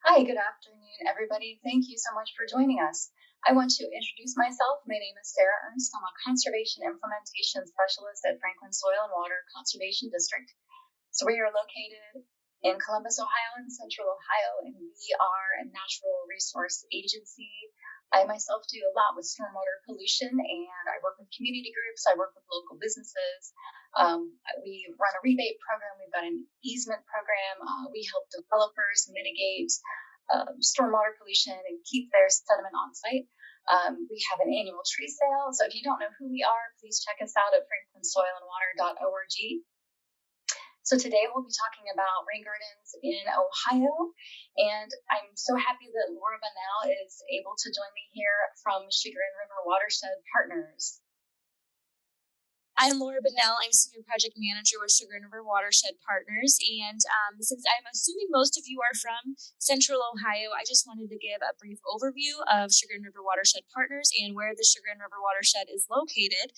Hi, good afternoon, everybody. Thank you so much for joining us. I want to introduce myself. My name is Sara Ernst. I'm a Conservation Implementation Specialist at Franklin Soil and Water Conservation District. So we are located in Columbus, Ohio, in central Ohio, and we are a natural resource agency. I myself do a lot with stormwater pollution, and I work with community groups. I work with local businesses. We run a rebate program. We've got an easement program. We help developers mitigate stormwater pollution and keep their sediment on site. We have an annual tree sale. So if you don't know who we are, please check us out at franklinsoilandwater.org. So today we'll be talking about rain gardens in Ohio, and I'm so happy that Laura Bonnell is able to join me here from Chagrin River Watershed Partners. I'm Laura Bonnell. I'm Senior Project Manager with Chagrin River Watershed Partners. And since I'm assuming most of you are from Central Ohio, I just wanted to give a brief overview of Chagrin River Watershed Partners and where the Chagrin River Watershed is located.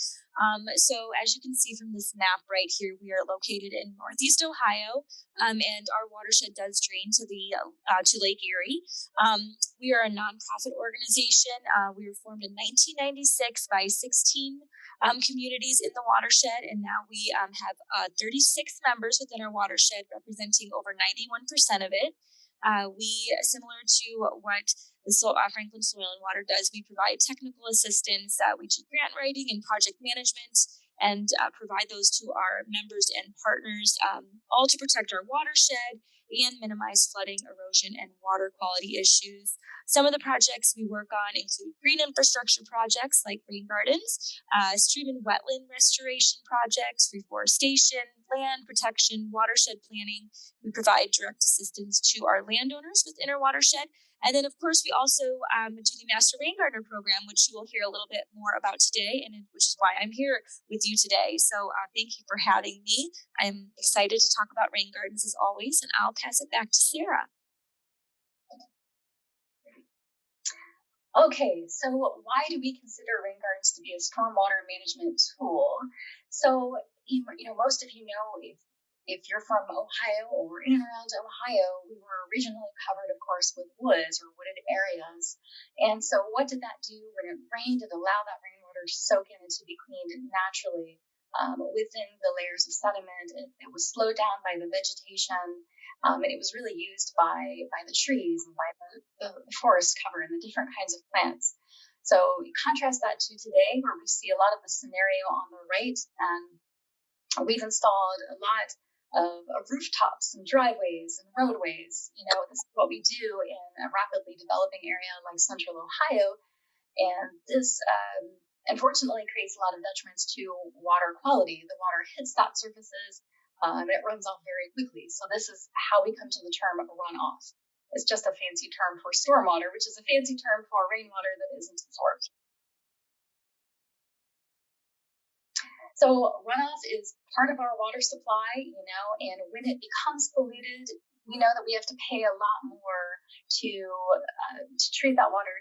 So as you can see from this map right here, we are located in Northeast Ohio, and our watershed does drain to Lake Erie. We are a nonprofit organization. We were formed in 1996 by 16 communities in the watershed, and now we have 36 members within our watershed, representing over 91% of it. We, similar to what the Franklin Soil and Water does, we provide technical assistance. We do grant writing and project management, and provide those to our members and partners, all to protect our watershed and minimize flooding, erosion, and water quality issues. Some of the projects we work on include green infrastructure projects like rain gardens, stream and wetland restoration projects, reforestation, land protection, watershed planning. We provide direct assistance to our landowners within our watershed. And then, of course, we also do the Master Rain Gardener program, which you will hear a little bit more about today, and which is why I'm here with you today. So thank you for having me. I'm excited to talk about rain gardens as always, and I'll pass it back to Sara. Okay, so why do we consider rain gardens to be a stormwater management tool? So, most of you know, if you're from Ohio or in and around Ohio, we were originally covered, of course, with woods or wooded areas. And so what did that do when it rained? It allowed that rainwater to soak in and to be cleaned naturally within the layers of sediment. It was slowed down by the vegetation, and it was really used by the trees and by the forest cover and the different kinds of plants. So you contrast that to today, where we see a lot of the scenario on the right, and we've installed a lot of rooftops and driveways and roadways. This is what we do in a rapidly developing area like central Ohio. And this, unfortunately, creates a lot of detriments to water quality. The water hits that surfaces, and it runs off very quickly. So this is how we come to the term runoff. It's just a fancy term for stormwater, which is a fancy term for rainwater that isn't absorbed. So runoff is part of our water supply, and when it becomes polluted, we know that we have to pay a lot more to treat that water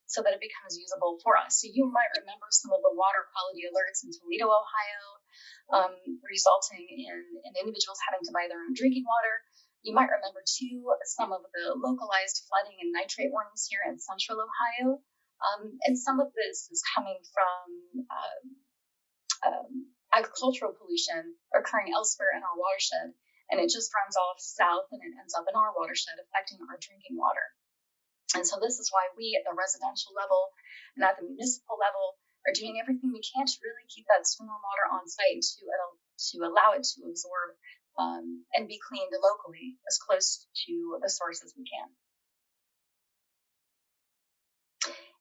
so that it becomes usable for us. So you might remember some of the water quality alerts in Toledo, Ohio, resulting in individuals having to buy their own drinking water. You might remember too some of the localized flooding and nitrate warnings here in central Ohio. And some of this is coming from agricultural pollution occurring elsewhere in our watershed, and it just runs off south and it ends up in our watershed, affecting our drinking water. And so this is why we at the residential level and at the municipal level are doing everything we can to really keep that stormwater on site to allow it to absorb and be cleaned locally as close to the source as we can.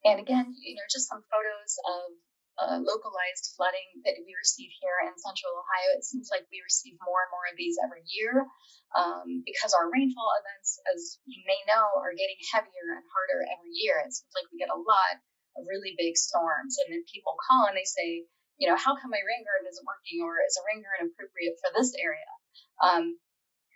And again, just some photos of localized flooding that we receive here in central Ohio. It seems like we receive more and more of these every year because our rainfall events, as you may know, are getting heavier and harder every year. It seems like we get a lot of really big storms, and then people call and they say, how come my rain garden isn't working, or is a rain garden appropriate for this area?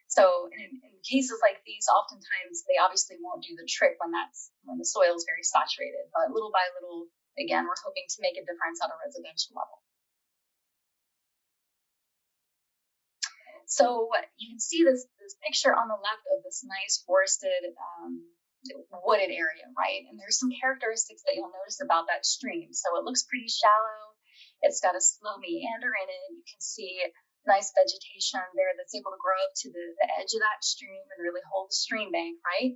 So in cases like these, oftentimes they obviously won't do the trick when the soil is very saturated, but little by little, again, we're hoping to make a difference at a residential level. So you can see this picture on the left of this nice forested wooded area, right? And there's some characteristics that you'll notice about that stream. So it looks pretty shallow. It's got a slow meander in it. You can see nice vegetation there that's able to grow up to the edge of that stream and really hold the stream bank, right?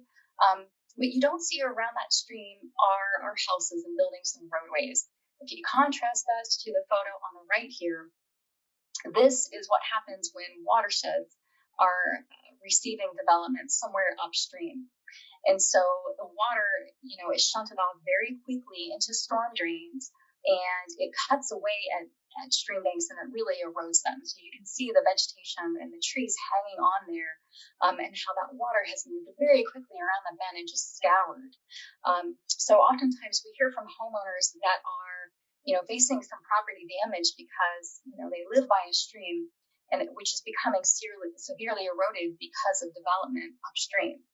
What you don't see around that stream are houses and buildings and roadways. If you contrast that to the photo on the right here, this is what happens when watersheds are receiving development somewhere upstream. And so the water, is shunted off very quickly into storm drains, and it cuts away at stream banks and it really erodes them. So you can see the vegetation and the trees hanging on there, and how that water has moved very quickly around the bend and just scoured. So oftentimes we hear from homeowners that are facing some property damage because they live by a stream and which is becoming severely eroded because of development upstream.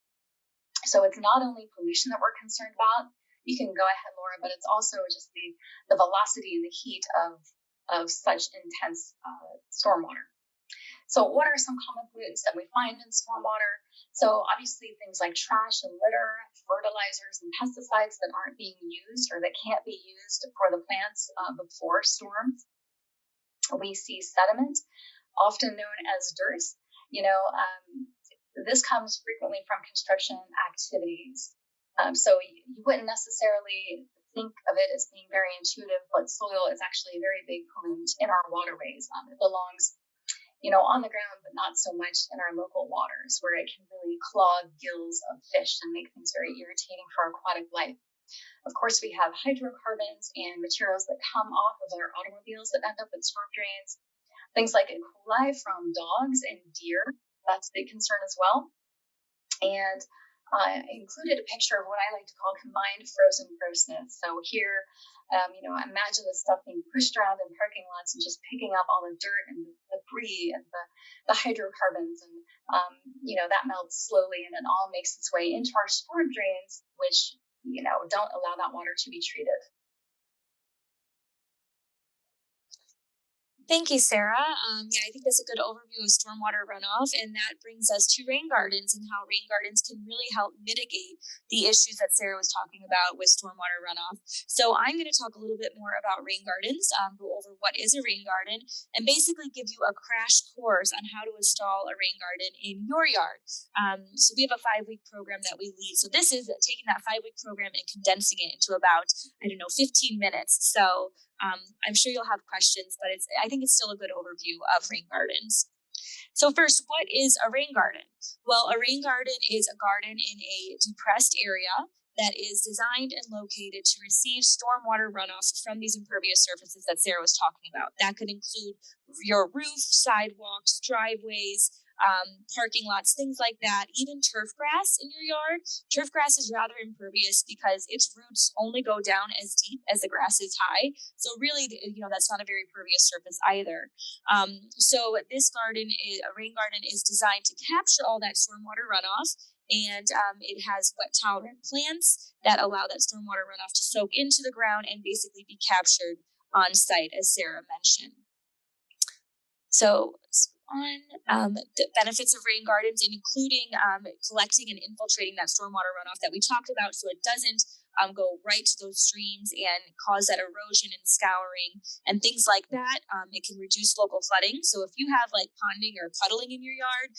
So it's not only pollution that we're concerned about. You can go ahead, Laura, but it's also just the velocity and the heat of such intense stormwater. So what are some common pollutants that we find in stormwater? So obviously things like trash and litter, fertilizers and pesticides that aren't being used or that can't be used for the plants before storms. We see sediment, often known as dirt. This comes frequently from construction activities. So you wouldn't necessarily think of it as being very intuitive, but soil is actually a very big pollutant in our waterways. It belongs, on the ground, but not so much in our local waters, where it can really clog gills of fish and make things very irritating for aquatic life. Of course, we have hydrocarbons and materials that come off of our automobiles that end up in storm drains. Things like E. coli from dogs and deer, that's a big concern as well. And I included a picture of what I like to call combined frozen grossness. So here, imagine the stuff being pushed around in parking lots and just picking up all the dirt and the debris and the hydrocarbons. And, that melts slowly and it all makes its way into our storm drains, which, don't allow that water to be treated. Thank you, Sarah. I think that's a good overview of stormwater runoff, and that brings us to rain gardens and how rain gardens can really help mitigate the issues that Sarah was talking about with stormwater runoff. So I'm going to talk a little bit more about rain gardens, go over what is a rain garden, and basically give you a crash course on how to install a rain garden in your yard. So we have a 5-week program that we lead. So this is taking that 5-week program and condensing it into about, 15 minutes. So I'm sure you'll have questions, but I think it's still a good overview of rain gardens. So first, what is a rain garden? Well, a rain garden is a garden in a depressed area that is designed and located to receive stormwater runoff from these impervious surfaces that Sarah was talking about. That could include your roof, sidewalks, driveways, parking lots, things like that, even turf grass in your yard. Turf grass is rather impervious because its roots only go down as deep as the grass is high. So really, that's not a very pervious surface either. So this a rain garden is designed to capture all that stormwater runoff. And it has wet tolerant plants that allow that stormwater runoff to soak into the ground and basically be captured on site, as Sarah mentioned. So on the benefits of rain gardens, including collecting and infiltrating that stormwater runoff that we talked about, so it doesn't go right to those streams and cause that erosion and scouring and things like that. It can reduce local flooding. So if you have like ponding or puddling in your yard,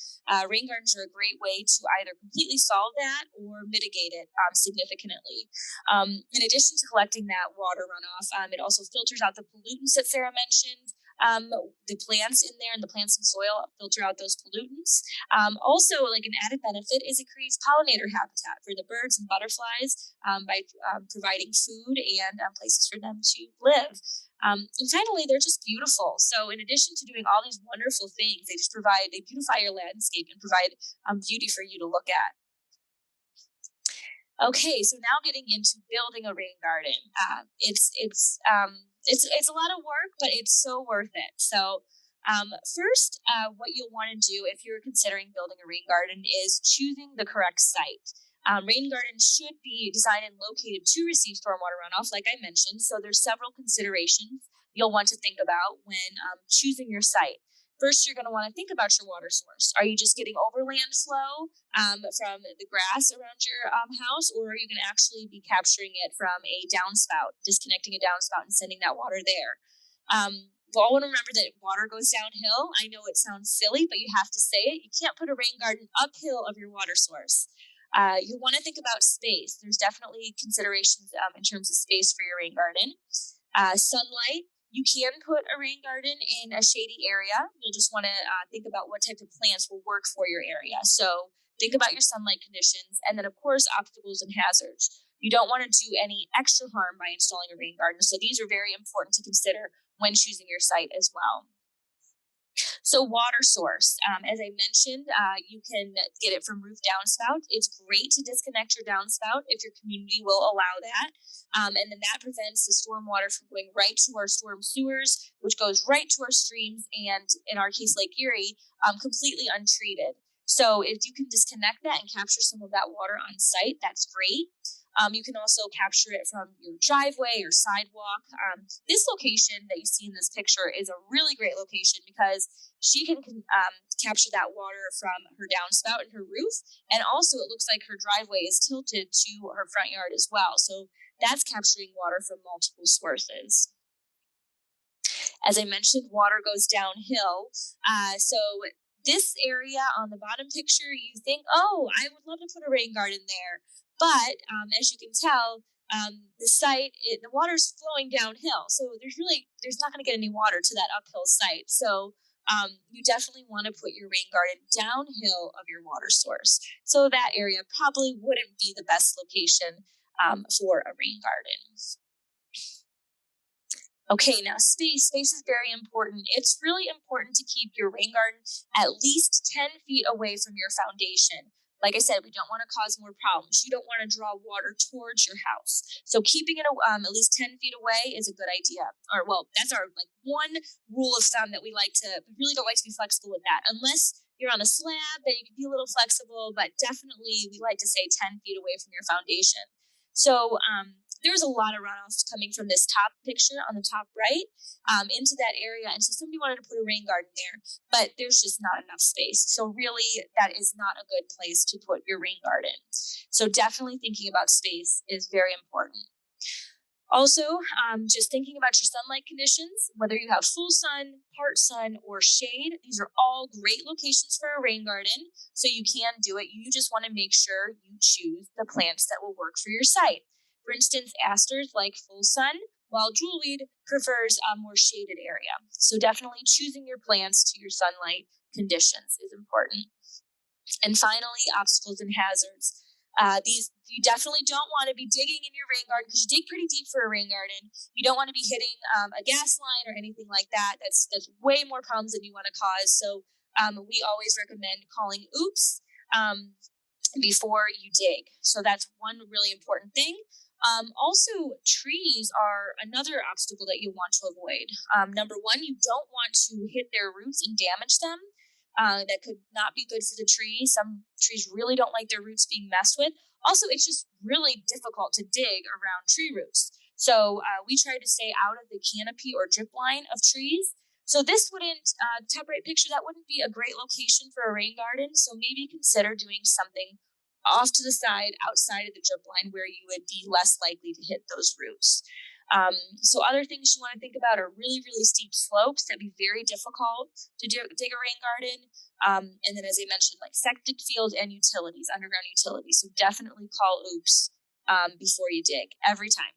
rain gardens are a great way to either completely solve that or mitigate it significantly. In addition to collecting that water runoff, it also filters out the pollutants that Sarah mentioned. The plants in there and the plants in soil filter out those pollutants. Also, like an added benefit is it creates pollinator habitat for the birds and butterflies by providing food and places for them to live. And finally, they're just beautiful. So in addition to doing all these wonderful things, they beautify your landscape and provide beauty for you to look at. Okay, so now getting into building a rain garden. It's a lot of work, but it's so worth it. So first, what you'll want to do if you're considering building a rain garden is choosing the correct site. Rain gardens should be designed and located to receive stormwater runoff, like I mentioned. So there's several considerations you'll want to think about when choosing your site. first you're going to want to think about your water source. Are you just getting overland flow from the grass around your house, or are you going to actually be capturing it from a downspout, disconnecting a downspout and sending that water there? We all want to remember that water goes downhill. I know it sounds silly, but you have to say it. You can't put a rain garden uphill of your water source. You want to think about space. There's definitely considerations in terms of space for your rain garden. Sunlight. You can put a rain garden in a shady area. You'll just want to think about what type of plants will work for your area. So think about your sunlight conditions, and then of course obstacles and hazards. You don't want to do any extra harm by installing a rain garden. So these are very important to consider when choosing your site as well. So water source, as I mentioned, you can get it from roof downspout. It's great to disconnect your downspout if your community will allow that. And then that prevents the stormwater from going right to our storm sewers, which goes right to our streams, and in our case, Lake Erie, completely untreated. So if you can disconnect that and capture some of that water on site, that's great. You can also capture it from your driveway or sidewalk. This location that you see in this picture is a really great location because she can capture that water from her downspout and her roof. And also it looks like her driveway is tilted to her front yard as well. So that's capturing water from multiple sources. As I mentioned, water goes downhill. So this area on the bottom picture, you think, oh, I would love to put a rain garden there. But as you can tell, the site, the water's flowing downhill. So there's not going to get any water to that uphill site. So you definitely want to put your rain garden downhill of your water source. So that area probably wouldn't be the best location for a rain garden. Okay, now space. Space is very important. It's really important to keep your rain garden at least 10 feet away from your foundation. Like I said, we don't want to cause more problems. You don't want to draw water towards your house. So keeping it at least 10 feet away is a good idea. Or, well, that's our one rule of thumb that we really don't like to be flexible with that. Unless you're on a slab, then you can be a little flexible, but definitely we like to say 10 feet away from your foundation. So there's a lot of runoff coming from this top picture on the top right into that area. And so somebody wanted to put a rain garden there, but there's just not enough space. So really, that is not a good place to put your rain garden. So definitely thinking about space is very important. Also, just thinking about your sunlight conditions, whether you have full sun, part sun, or shade, these are all great locations for a rain garden. So you can do it. You just want to make sure you choose the plants that will work for your site. For instance, asters like full sun, while jewelweed prefers a more shaded area. So definitely choosing your plants to your sunlight conditions is important. And finally, obstacles and hazards. These you definitely don't want to be digging in your rain garden because you dig pretty deep for a rain garden. You don't want to be hitting a gas line or anything like that. That's way more problems than you want to cause. So we always recommend calling oops before you dig. So that's one really important thing. Also, trees are another obstacle that you want to avoid. Number one, you don't want to hit their roots and damage them. That could not be good for the tree. Some trees really don't like their roots being messed with. Also, it's just really difficult to dig around tree roots. So we try to stay out of the canopy or drip line of trees. So this wouldn't, top right picture, that wouldn't be a great location for a rain garden. So maybe consider doing something off to the side, outside of the drip line, where you would be less likely to hit those roots. So other things you want to think about are really, really steep slopes. That'd be very difficult to dig a rain garden. And then, as I mentioned, like septic fields and utilities, underground utilities. So definitely call oops before you dig every time.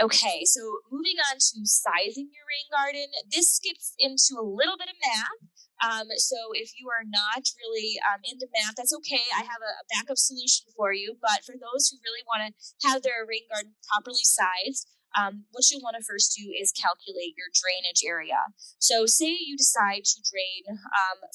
Okay, so moving on to sizing your rain garden. This skips into a little bit of math. So if you are not really into math, that's okay. I have a backup solution for you. But for those who really want to have their rain garden properly sized, what you'll want to first do is calculate your drainage area. So say you decide to drain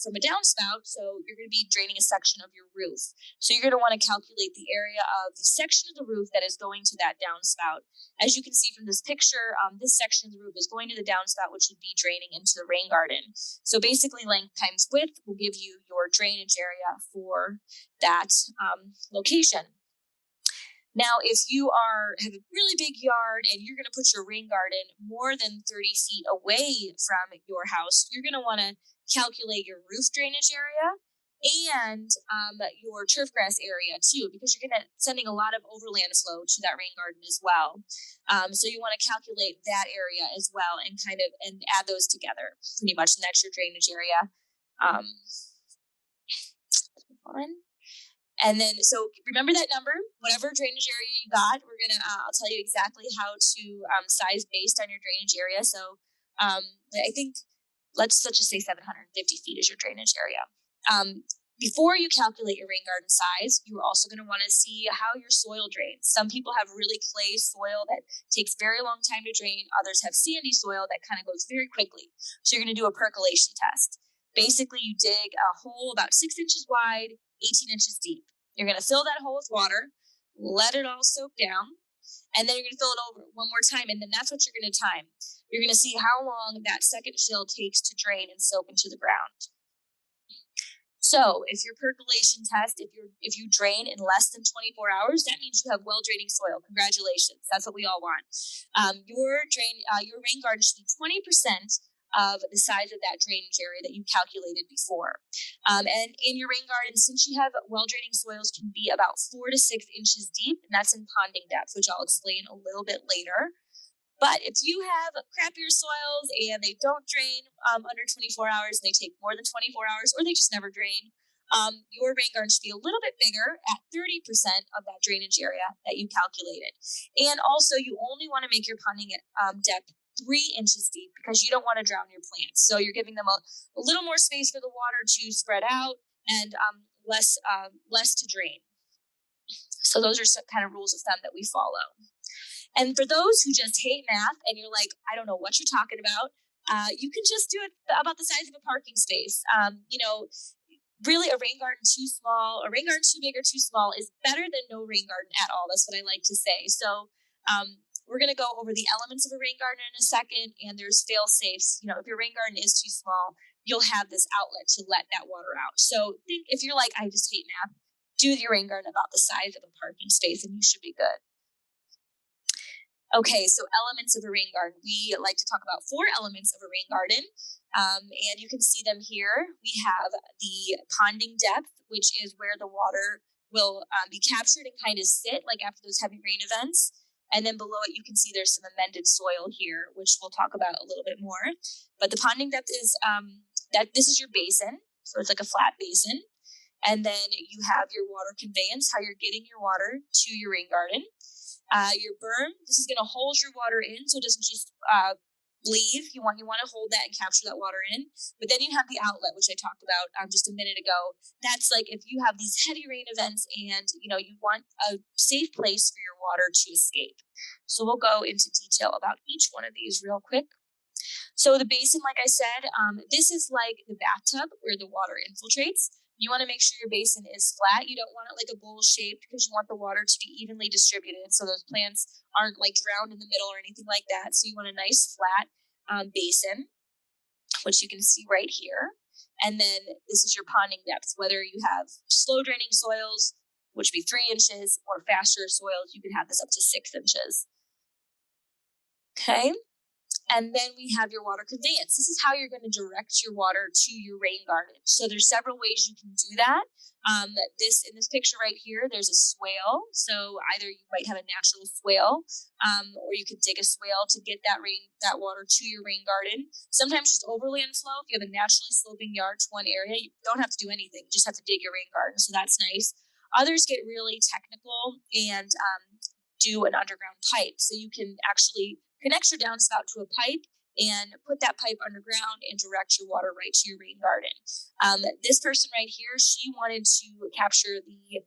from a downspout, so you're going to be draining a section of your roof. So you're going to want to calculate the area of the section of the roof that is going to that downspout. As you can see from this picture, this section of the roof is going to the downspout, which would be draining into the rain garden. So basically length times width will give you your drainage area for that location. Now, if you have a really big yard and you're going to put your rain garden more than 30 feet away from your house, you're going to want to calculate your roof drainage area and your turf grass area too, because you're going to sending a lot of overland flow to that rain garden as well. So you want to calculate that area as well and and add those together pretty much, and that's your drainage area. On. And then, so remember that number, whatever drainage area you got, I'll tell you exactly how to size based on your drainage area. So I think, let's just say 750 feet is your drainage area. Before you calculate your rain garden size, you're also going to want to see how your soil drains. Some people have really clay soil that takes very long time to drain. Others have sandy soil that kind of goes very quickly. So you're going to do a percolation test. Basically, you dig a hole about 6 inches wide, 18 inches deep. You're going to fill that hole with water, let it all soak down, and then you're going to fill it over one more time, and then that's what you're going to time. You're going to see how long that second fill takes to drain and soak into the ground. So if your percolation test, if you drain in less than 24 hours, that means you have well-draining soil. Congratulations. That's what we all want. Your rain garden should be 20% of the size of that drainage area that you calculated before. And in your rain garden, since you have well-draining soils, can be about 4 to 6 inches deep, and that's in ponding depth, which I'll explain a little bit later. But if you have crappier soils and they don't drain under 24 hours, and they take more than 24 hours, or they just never drain, your rain garden should be a little bit bigger at 30% of that drainage area that you calculated. And also, you only want to make your ponding depth 3 inches deep because you don't want to drown your plants. So you're giving them a little more space for the water to spread out and less to drain. So those are some kind of rules of thumb that we follow. And for those who just hate math and you're like, I don't know what you're talking about, you can just do it about the size of a parking space. Really a rain garden too small, a rain garden too big or too small is better than no rain garden at all. That's what I like to say. So we're going to go over the elements of a rain garden in a second, and there's fail safes. If your rain garden is too small, you'll have this outlet to let that water out. So if you're like, I just hate math, do your rain garden about the size of a parking space and you should be good. Okay, so elements of a rain garden. We like to talk about 4 elements of a rain garden, and you can see them here. We have the ponding depth, which is where the water will be captured and kind of sit, like after those heavy rain events. And then below it, you can see there's some amended soil here, which we'll talk about a little bit more. But the ponding depth is this is your basin, so it's like a flat basin. And then you have your water conveyance, how you're getting your water to your rain garden. Your berm, this is going to hold your water in, so it doesn't just leave. You want to hold that and capture that water in. But then you have the outlet, which I talked about just a minute ago. That's like if you have these heavy rain events and you want a safe place for your water to escape. So we'll go into detail about each one of these real quick. So the basin, like I said, this is like the bathtub where the water infiltrates. You want to make sure your basin is flat. You don't want it like a bowl shaped because you want the water to be evenly distributed so those plants aren't like drowned in the middle or anything like that. So you want a nice flat basin, which you can see right here. And then this is your ponding depth. Whether you have slow draining soils, which would be 3 inches, or faster soils, you can have this up to 6 inches. Okay. And then we have your water conveyance. This is how you're going to direct your water to your rain garden. So there's several ways you can do that. In this picture right here, there's a swale. So either you might have a natural swale, or you could dig a swale to get that water to your rain garden. Sometimes just overland flow. If you have a naturally sloping yard to one area, you don't have to do anything. You just have to dig your rain garden. So that's nice. Others get really technical and do an underground pipe. So you can actually connect your downspout to a pipe and put that pipe underground and direct your water right to your rain garden. This person right here, she wanted to capture the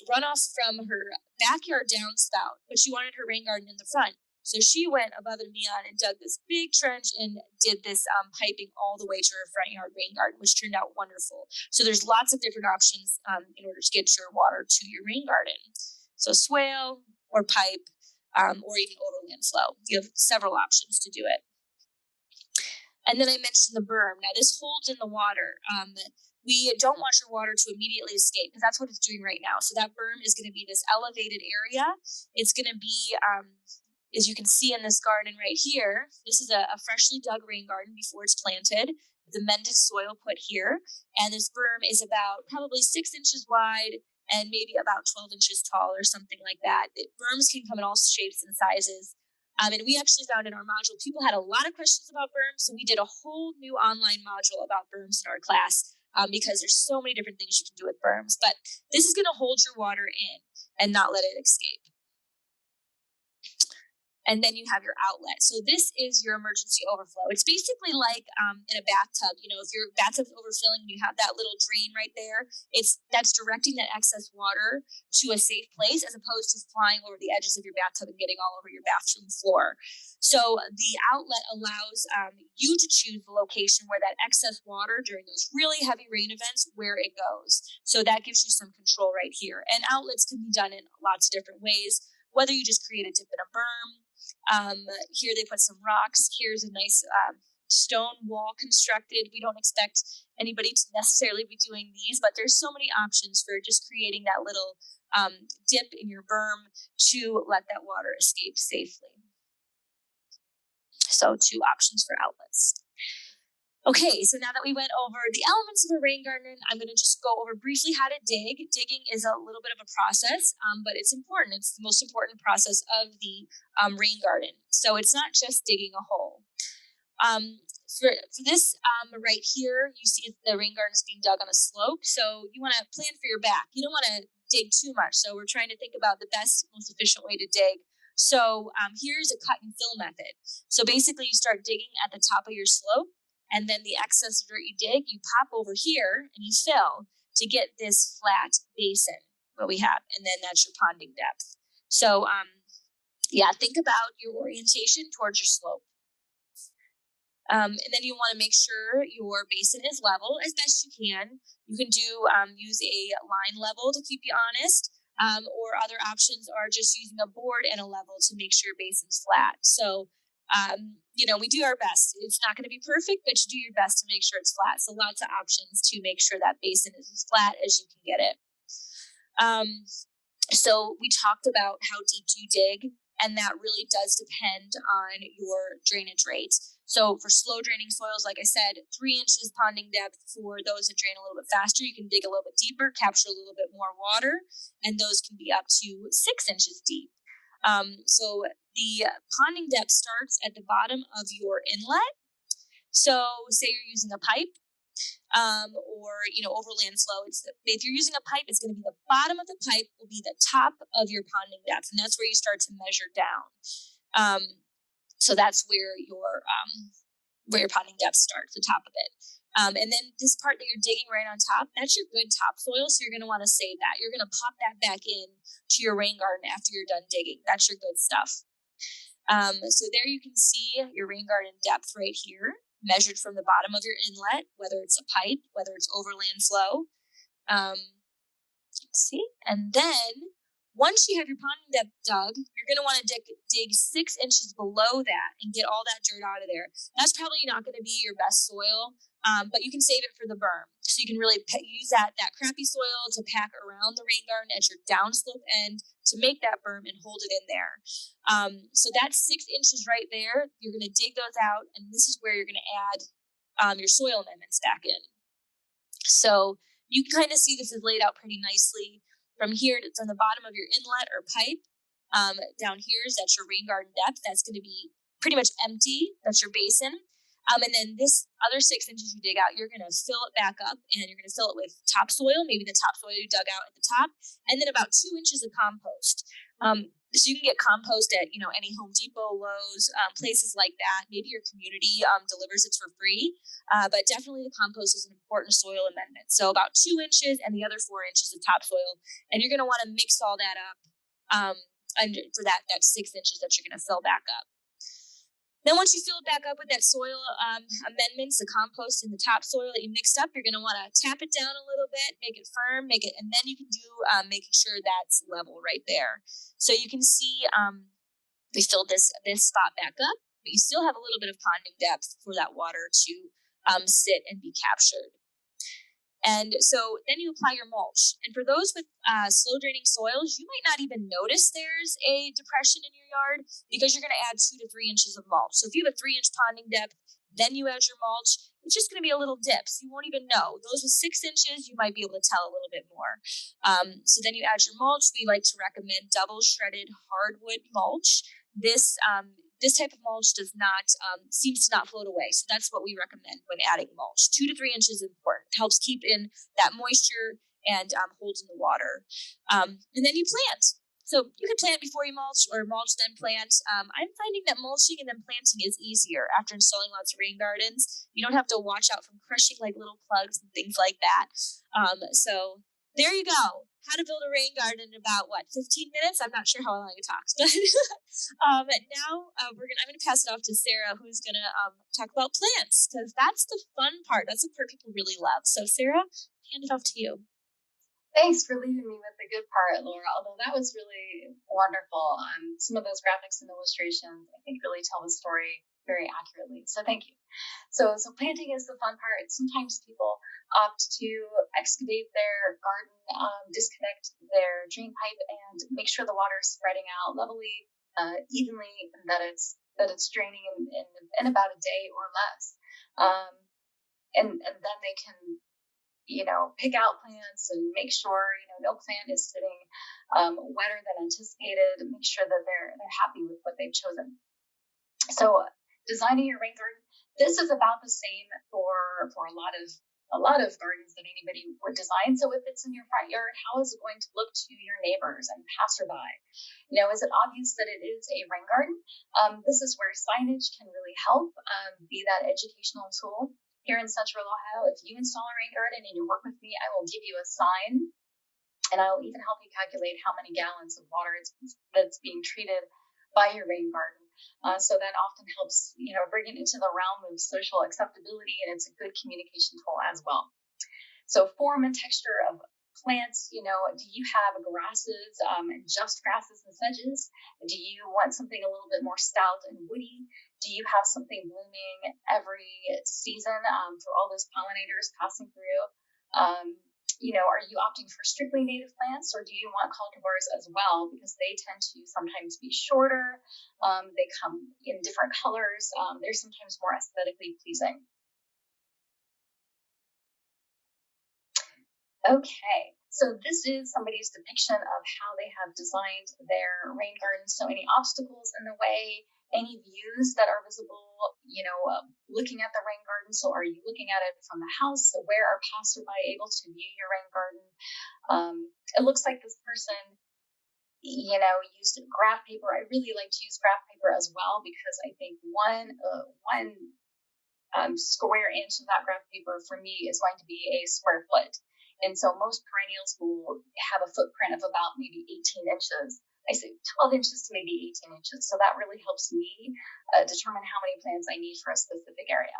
runoff from her backyard downspout, but she wanted her rain garden in the front. So she went above and beyond and dug this big trench and did this piping all the way to her front yard rain garden, which turned out wonderful. So there's lots of different options in order to get your water to your rain garden. So swale or pipe, or even overland flow. You have several options to do it. And then I mentioned the berm. Now this holds in the water. we don't want your water to immediately escape because that's what it's doing right now. So that berm is going to be this elevated area. It's going to be, as you can see in this garden right here, this is a freshly dug rain garden before it's planted. The amended soil put here. And this berm is about probably 6 inches wide and maybe about 12 inches tall or something like that. Berms can come in all shapes and sizes. And we actually found in our module, people had a lot of questions about berms. So we did a whole new online module about berms in our class because there's so many different things you can do with berms. But this is going to hold your water in and not let it escape. And then you have your outlet. So this is your emergency overflow. It's basically like in a bathtub. You know, if your bathtub's overfilling, you have that little drain right there. That's directing that excess water to a safe place as opposed to flying over the edges of your bathtub and getting all over your bathroom floor. So the outlet allows you to choose the location where that excess water during those really heavy rain events, where it goes. So that gives you some control right here. And outlets can be done in lots of different ways, whether you just create a dip in a berm. Here they put some rocks. Here's a nice stone wall constructed. We don't expect anybody to necessarily be doing these, but there's so many options for just creating that little dip in your berm to let that water escape safely. So 2 options for outlets. Okay, so now that we went over the elements of a rain garden, I'm going to just go over briefly how to dig. Digging is a little bit of a process, but it's important. It's the most important process of the rain garden. So it's not just digging a hole. For this right here, you see the rain garden is being dug on a slope. So you want to plan for your back. You don't want to dig too much. So we're trying to think about the best, most efficient way to dig. So here's a cut and fill method. So basically you start digging at the top of your slope. And then the excess dirt you dig, you pop over here and you fill to get this flat basin, what we have. And then that's your ponding depth. So, think about your orientation towards your slope. And then you want to make sure your basin is level as best you can. You can use a line level to keep you honest. Or other options are just using a board and a level to make sure your basin's flat. So, we do our best. It's not going to be perfect, but you do your best to make sure it's flat. So lots of options to make sure that basin is as flat as you can get it. So we talked about how deep do you dig, and that really does depend on your drainage rate. So for slow draining soils, like I said, 3 inches ponding depth. For those that drain a little bit faster, you can dig a little bit deeper, capture a little bit more water, and those can be up to 6 inches deep. So the ponding depth starts at the bottom of your inlet. So say you're using a pipe, or overland flow. If you're using a pipe, it's going to be the bottom of the pipe will be the top of your ponding depth, and that's where you start to measure down. So that's where your ponding depth starts, the top of it. And then this part that you're digging right on top, that's your good topsoil. So you're going to want to save that. You're going to pop that back in to your rain garden after you're done digging. That's your good stuff. So there you can see your rain garden depth right here, measured from the bottom of your inlet, whether it's a pipe, whether it's overland flow. Let's see. And then once you have your ponding depth dug, you're going to want to dig 6 inches below that and get all that dirt out of there. That's probably not going to be your best soil, but you can save it for the berm. So you can really use that crappy soil to pack around the rain garden at your downslope end to make that berm and hold it in there. So that's 6 inches right there. You're going to dig those out, and this is where you're going to add your soil amendments back in. So you can kind of see this is laid out pretty nicely. From here, from the bottom of your inlet or pipe, down here is that's your rain garden depth. That's going to be pretty much empty. That's your basin. And then this other 6 inches you dig out, you're going to fill it back up, and you're going to fill it with topsoil, maybe the topsoil you dug out at the top, and then about 2 inches of compost. So you can get compost at any Home Depot, Lowe's, places like that. Maybe your community delivers it for free, but definitely the compost is an important soil amendment. So about 2 inches and the other 4 inches of topsoil, and you're going to want to mix all that up for that 6 inches that you're going to fill back up. Then once you fill it back up with that soil amendments, the compost and the topsoil that you mixed up, you're going to want to tap it down a little bit, make it firm, and then you can do making sure that's level right there. So you can see we filled this spot back up, but you still have a little bit of ponding depth for that water to sit and be captured. And so then you apply your mulch. And for those with slow draining soils, you might not even notice there's a depression in your yard because you're going to add 2 to 3 inches of mulch. So if you have a 3-inch ponding depth, then you add your mulch, it's just going to be a little dip. So you won't even know. Those with 6 inches, you might be able to tell a little bit more. So then you add your mulch. We like to recommend double shredded hardwood mulch. This type of mulch does not seems to not float away. So that's what we recommend when adding mulch. 2 to 3 inches is important. It helps keep in that moisture and holds in the water. And then you plant. So you can plant before you mulch or mulch then plant. I'm finding that mulching and then planting is easier after installing lots of rain gardens. You don't have to watch out from crushing like little plugs and things like that. So there you go. How to build a rain garden in about 15 minutes? I'm not sure how long it talks, but now I'm gonna pass it off to Sarah, who's gonna talk about plants, because that's the fun part. That's the part people really love. So Sarah, hand it off to you. Thanks for leaving me with the good part, Laura, although that was really wonderful. Some of those graphics and illustrations, I think, really tell the story very accurately. So thank you. So planting is the fun part. Sometimes people opt to excavate their garden, disconnect their drain pipe, and make sure the water is spreading out levelly, evenly, and that it's draining in about a day or less. And then they can pick out plants and make sure, no plant is sitting wetter than anticipated, and make sure that they're happy with what they've chosen. So designing your rain garden, this is about the same for a lot of gardens that anybody would design. So if it's in your front yard, how is it going to look to your neighbors and passerby? Is it obvious that it is a rain garden? This is where signage can really help be that educational tool. Here in Central Ohio, if you install a rain garden and you work with me, I will give you a sign, and I'll even help you calculate how many gallons of water that's being treated by your rain garden. So that often helps, bring it into the realm of social acceptability, and it's a good communication tool as well. So form and texture of plants, do you have grasses and just grasses and sedges? Do you want something a little bit more stout and woody? Do you have something blooming every season for all those pollinators passing through? Are you opting for strictly native plants, or do you want cultivars as well? Because they tend to sometimes be shorter. They come in different colors. They're sometimes more aesthetically pleasing. Okay, so this is somebody's depiction of how they have designed their rain garden. So any obstacles in the way, any views that are visible, looking at the rain garden. So are you looking at it from the house? So where are passerby able to view your rain garden? It looks like this person, used graph paper. I really like to use graph paper as well, because I think one square inch of that graph paper for me is going to be a square foot. And so most perennials will have a footprint of about maybe 18 inches. I say 12 inches to maybe 18 inches. So that really helps me determine how many plants I need for a specific area.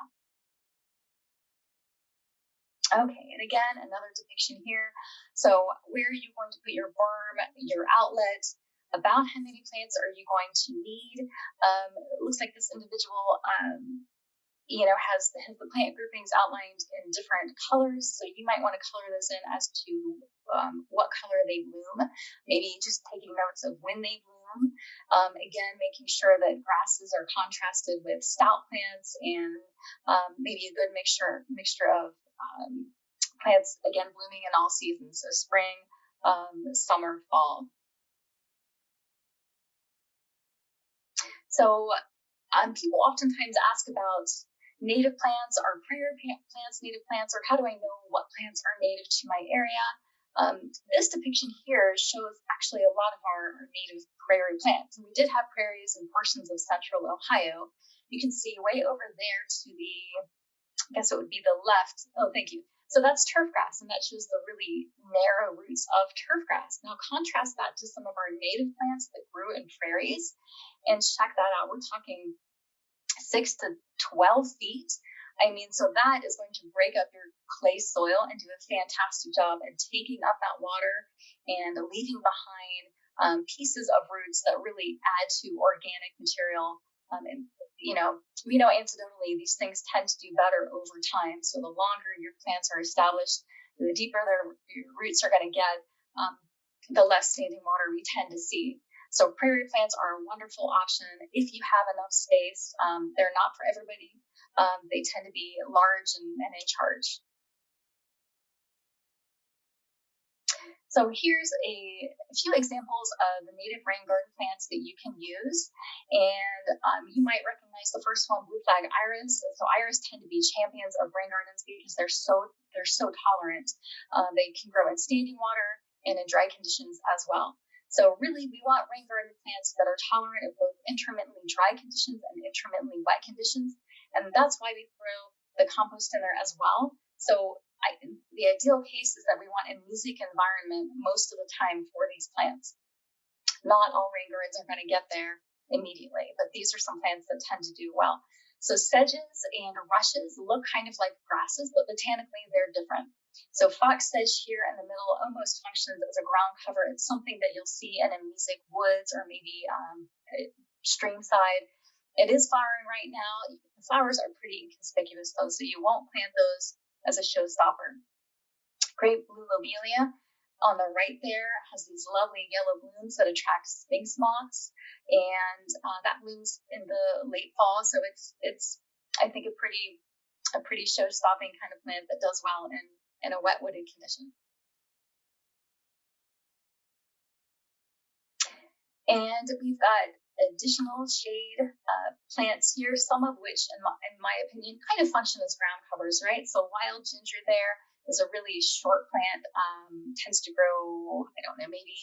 Okay, and again, another depiction here. So where are you going to put your berm, your outlet? About how many plants are you going to need? It looks like this individual has the plant groupings outlined in different colors. So you might want to color those in as to what color they bloom, maybe just taking notes of when they bloom. Again, making sure that grasses are contrasted with stout plants, and maybe a good mixture of plants, again, blooming in all seasons. So spring, summer, fall. So people oftentimes ask about native plants. Are prairie plants native plants, or how do I know what plants are native to my area? This depiction here shows actually a lot of our native prairie plants. And we did have prairies in portions of central Ohio. You can see way over there to the, I guess it would be the left. Oh, thank you. So that's turf grass, and that shows the really narrow roots of turf grass. Now contrast that to some of our native plants that grew in prairies, and check that out. We're talking 6 to 12 feet. So that is going to break up your clay soil and do a fantastic job at taking up that water and leaving behind pieces of roots that really add to organic material. And we know anecdotally these things tend to do better over time. So the longer your plants are established, The deeper their roots are going to get, the less standing water we tend to see. So prairie plants are a wonderful option if you have enough space. They're not for everybody. They tend to be large and in charge. So here's a few examples of the native rain garden plants that you can use. And you might recognize the first one, blue flag iris. So iris tend to be champions of rain gardens because they're so tolerant. They can grow in standing water and in dry conditions as well. So really, we want rain garden plants that are tolerant of both intermittently dry conditions and intermittently wet conditions. And that's why we throw the compost in there as well. So the ideal case is that we want a music environment most of the time for these plants. Not all rain gardens are going to get there immediately, but these are some plants that tend to do well. So sedges and rushes look kind of like grasses, but botanically they're different. So fox sedge here in the middle almost functions as a ground cover. It's something that you'll see in a music woods or maybe stream side. It is flowering right now. The flowers are pretty inconspicuous though, so you won't plant those as a showstopper. Great blue lobelia on the right there has these lovely yellow blooms that attract sphinx moths, and that blooms in the late fall. So it's I think a pretty show-stopping kind of plant that does well in a wet wooded condition. And we've got additional shade plants here, some of which, in my opinion, kind of function as ground covers, right? So wild ginger there is a really short plant, tends to grow, I don't know, maybe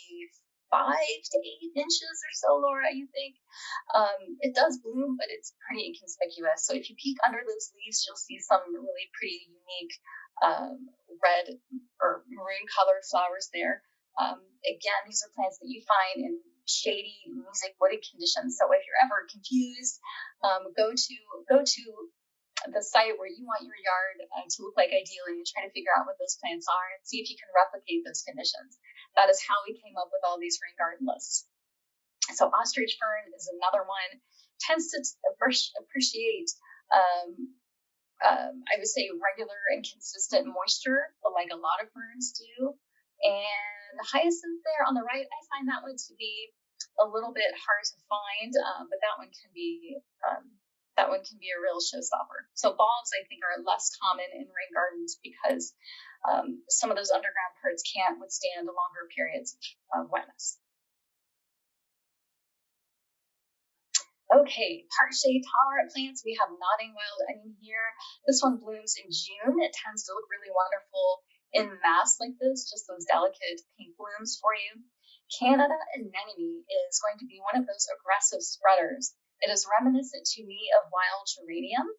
5 to 8 inches or so, Laura, you think? It does bloom, but it's pretty inconspicuous. So if you peek under those leaves, you'll see some really pretty unique red or maroon colored flowers there. Again, these are plants that you find in shady, music wooded conditions. So if you're ever confused, go to the site where you want your yard to look like ideally and try to figure out what those plants are and see if you can replicate those conditions. That is how we came up with all these rain garden lists. So ostrich fern is another one, tends to appreciate I would say regular and consistent moisture, but like a lot of ferns do. And the hyacinth there on the right, I find that one to be a little bit hard to find, but that one can be a real showstopper. So bulbs, I think, are less common in rain gardens because some of those underground parts can't withstand longer periods of wetness. Okay, part shade tolerant plants. We have nodding wild onion here. This one blooms in June. It tends to look really wonderful in mass like this, just those delicate pink blooms for you. Canada anemone is going to be one of those aggressive spreaders. It is reminiscent to me of wild geranium.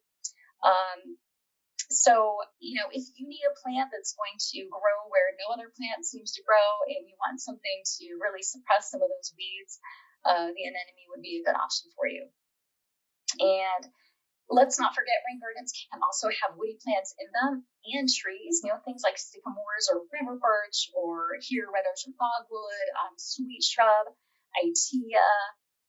So, if you need a plant that's going to grow where no other plant seems to grow and you want something to really suppress some of those weeds, the anemone would be a good option for you. And let's not forget, rain gardens can also have woody plants in them and trees, things like sycamores or river birch, or here red ocean dogwood, sweet shrub, itea,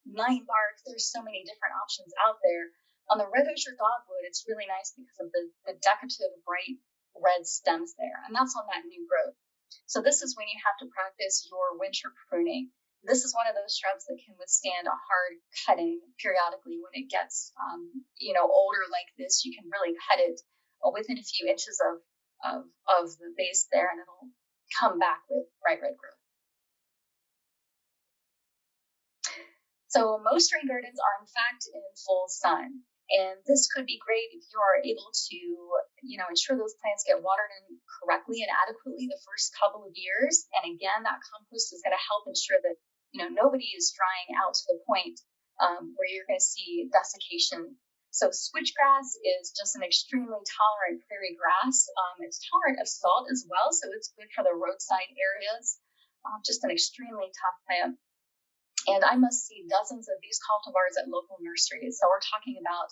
nine bark. There's so many different options out there. On the red osier dogwood, it's really nice because of the decorative bright red stems there, and that's on that new growth. So this is when you have to practice your winter pruning. This is one of those shrubs that can withstand a hard cutting periodically. When it gets, older like this, you can really cut it within a few inches of the base there, and it'll come back with bright red growth. So most rain gardens are in fact in full sun. And this could be great if you are able to, ensure those plants get watered in correctly and adequately the first couple of years. And again, that compost is going to help ensure that, nobody is drying out to the point where you're going to see desiccation. So switchgrass is just an extremely tolerant prairie grass. It's tolerant of salt as well, so it's good for the roadside areas. Just an extremely tough plant. And I must see dozens of these cultivars at local nurseries. So we're talking about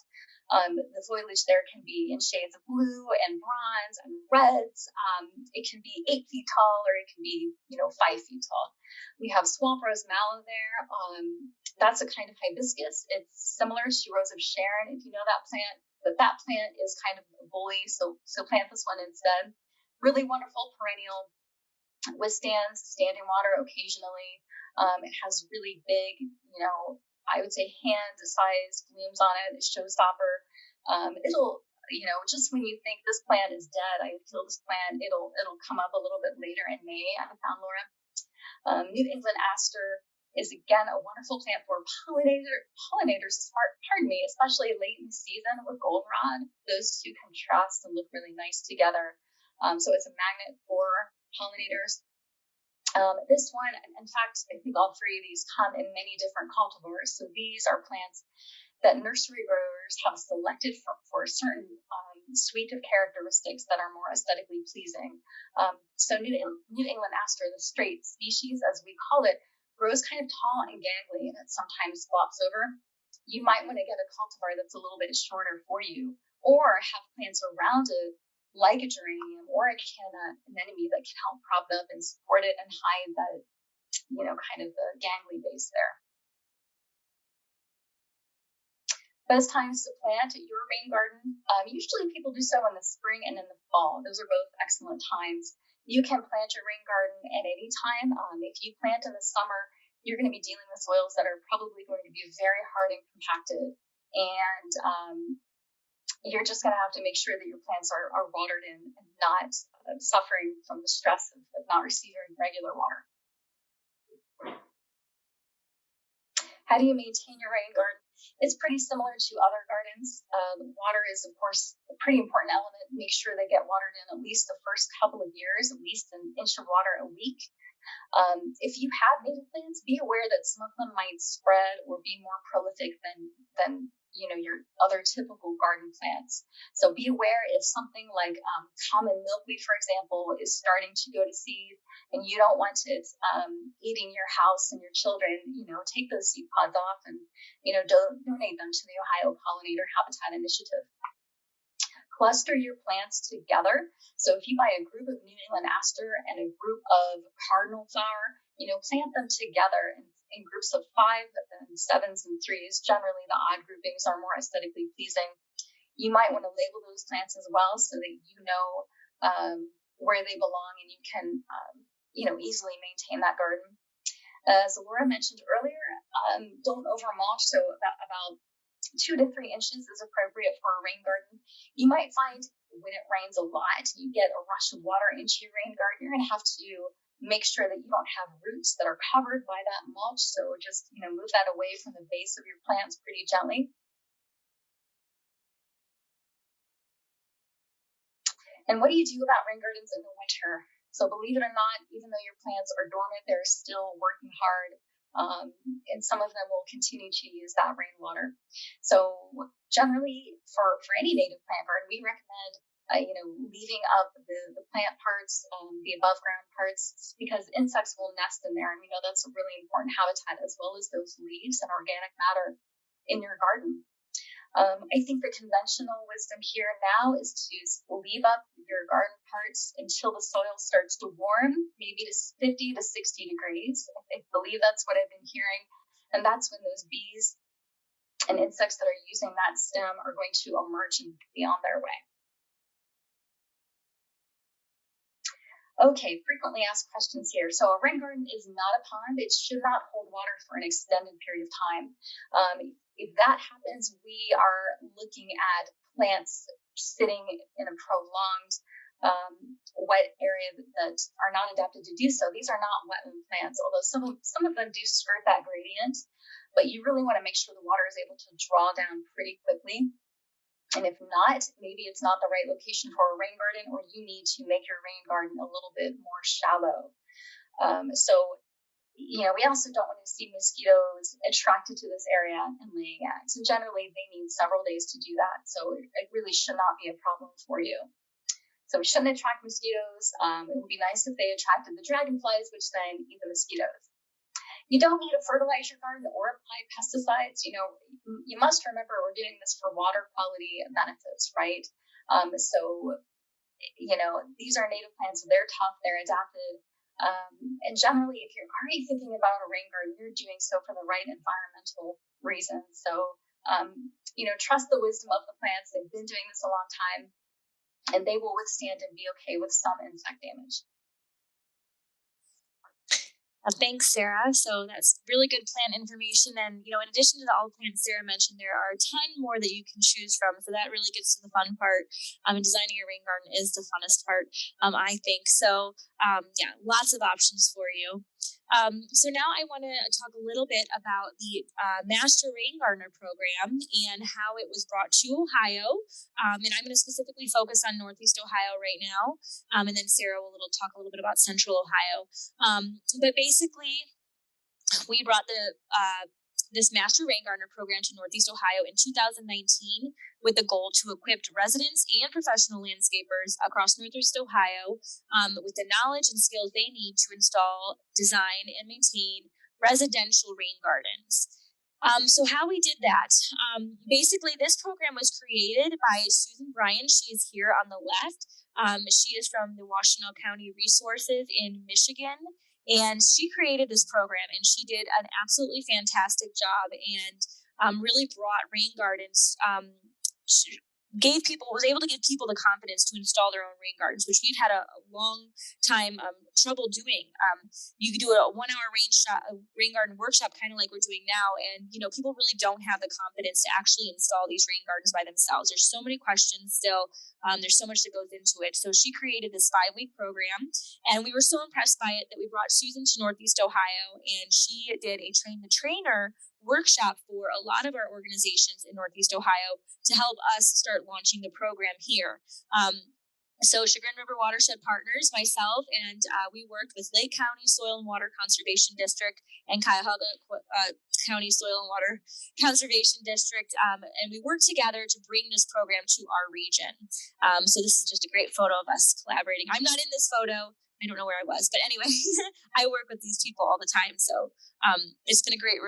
the foliage there can be in shades of blue and bronze and reds. It can be 8 feet tall, or it can be, 5 feet tall. We have swamp rose mallow there. That's a kind of hibiscus. It's similar to Rose of Sharon, if you know that plant. But that plant is kind of a bully, so plant this one instead. really wonderful perennial, withstands standing water occasionally. It has really big, I would say hand-sized blooms on it. It's showstopper. It'll, just when you think this plant is dead, I kill this plant, it'll come up a little bit later in May. I found, Laura. New England aster is again a wonderful plant for pollinators, especially late in the season with goldenrod. Those two contrast and look really nice together. So it's a magnet for pollinators. This one, in fact, I think all three of these come in many different cultivars. So these are plants that nursery growers have selected for a certain suite of characteristics that are more aesthetically pleasing. So New England aster, the straight species, as we call it, grows kind of tall and gangly, and it sometimes flops over. You might want to get a cultivar that's a little bit shorter for you, or have plants around it like a geranium or a anemone that can help prop it up and support it and hide that, kind of the gangly base there. Best times to plant your rain garden. Usually people do so in the spring and in the fall. Those are both excellent times. You can plant your rain garden at any time. If you plant in the summer, you're going to be dealing with soils that are probably going to be very hard and compacted. And you're just going to have to make sure that your plants are watered in and not suffering from the stress of not receiving regular water. How do you maintain your rain garden? It's pretty similar to other gardens. Water is, of course, a pretty important element. Make sure they get watered in at least the first couple of years, at least an inch of water a week. If you have native plants, be aware that some of them might spread or be more prolific than your other typical garden plants. So be aware if something like common milkweed, for example, is starting to go to seed and you don't want it eating your house and your children, take those seed pods off and, donate them to the Ohio Pollinator Habitat Initiative. Cluster your plants together. So if you buy a group of New England aster and a group of cardinal flower, plant them together in groups of 5 and 7s and 3s. Generally, the odd groupings are more aesthetically pleasing. You might want to label those plants as well so that you know where they belong and you can, easily maintain that garden. As Laura mentioned earlier, don't overmulch. So about 2 to 3 inches is appropriate for a rain garden. You might find when it rains a lot, you get a rush of water into your rain garden. You're going to have to make sure that you don't have roots that are covered by that mulch. So just, move that away from the base of your plants pretty gently. And what do you do about rain gardens in the winter? So believe it or not, even though your plants are dormant, they're still working hard. And some of them will continue to use that rainwater. So generally, for any native plant garden, we recommend leaving up the plant parts, the above ground parts, because insects will nest in there, and we know that's a really important habitat, as well as those leaves and organic matter in your garden. I think the conventional wisdom here now is to leave up your garden parts until the soil starts to warm, maybe to 50 to 60 degrees. I believe that's what I've been hearing. And that's when those bees and insects that are using that stem are going to emerge and be on their way. Okay, frequently asked questions here. So a rain garden is not a pond. It should not hold water for an extended period of time. If that happens, we are looking at plants sitting in a prolonged wet area that are not adapted to do so. These are not wetland plants, although some of them do skirt that gradient, but you really want to make sure the water is able to draw down pretty quickly. And if not, maybe it's not the right location for a rain garden, or you need to make your rain garden a little bit more shallow. We also don't want to see mosquitoes attracted to this area and laying eggs. And generally, they need several days to do that. So it really should not be a problem for you. So we shouldn't attract mosquitoes. It would be nice if they attracted the dragonflies, which then eat the mosquitoes. You don't need to fertilize your garden or apply pesticides. You must remember we're doing this for water quality benefits, right? These are native plants. They're tough. They're adapted. And generally, if you're already thinking about a rain garden, you're doing so for the right environmental reasons. So, trust the wisdom of the plants. They've been doing this a long time. and they will withstand and be okay with some insect damage. Thanks, Sarah. So that's really good plant information. And, in addition to the all plants Sarah mentioned, there are a ton more that you can choose from. So that really gets to the fun part. And designing your rain garden is the funnest part, I think. So, lots of options for you. So now I want to talk a little bit about the Master Rain Gardener program and how it was brought to Ohio. And I'm going to specifically focus on Northeast Ohio right now. And then Sarah will talk a little bit about Central Ohio. But basically, we brought this Master Rain Gardener program to Northeast Ohio in 2019 with the goal to equip residents and professional landscapers across Northeast Ohio with the knowledge and skills they need to install, design, and maintain residential rain gardens. So how we did that, basically this program was created by Susan Bryan. She is here on the left. She is from the Washtenaw County Resources in Michigan. And she created this program, and she did an absolutely fantastic job and really brought rain gardens, was able to give people the confidence to install their own rain gardens, which we've had a long time trouble doing. You could do a 1 hour rain garden workshop, kind of like we're doing now. And, people really don't have the confidence to actually install these rain gardens by themselves. There's so many questions still. There's so much that goes into it. So she created this 5-week program, and we were so impressed by it that we brought Susan to Northeast Ohio, and she did a train the trainer workshop for a lot of our organizations in Northeast Ohio to help us start launching the program here. So Chagrin River Watershed Partners, myself, and we worked with Lake County Soil and Water Conservation District and Cuyahoga County Soil and Water Conservation District, and we worked together to bring this program to our region. So this is just a great photo of us collaborating. I'm not in this photo. I don't know where I was, but anyway, I work with these people all the time. So it's been a great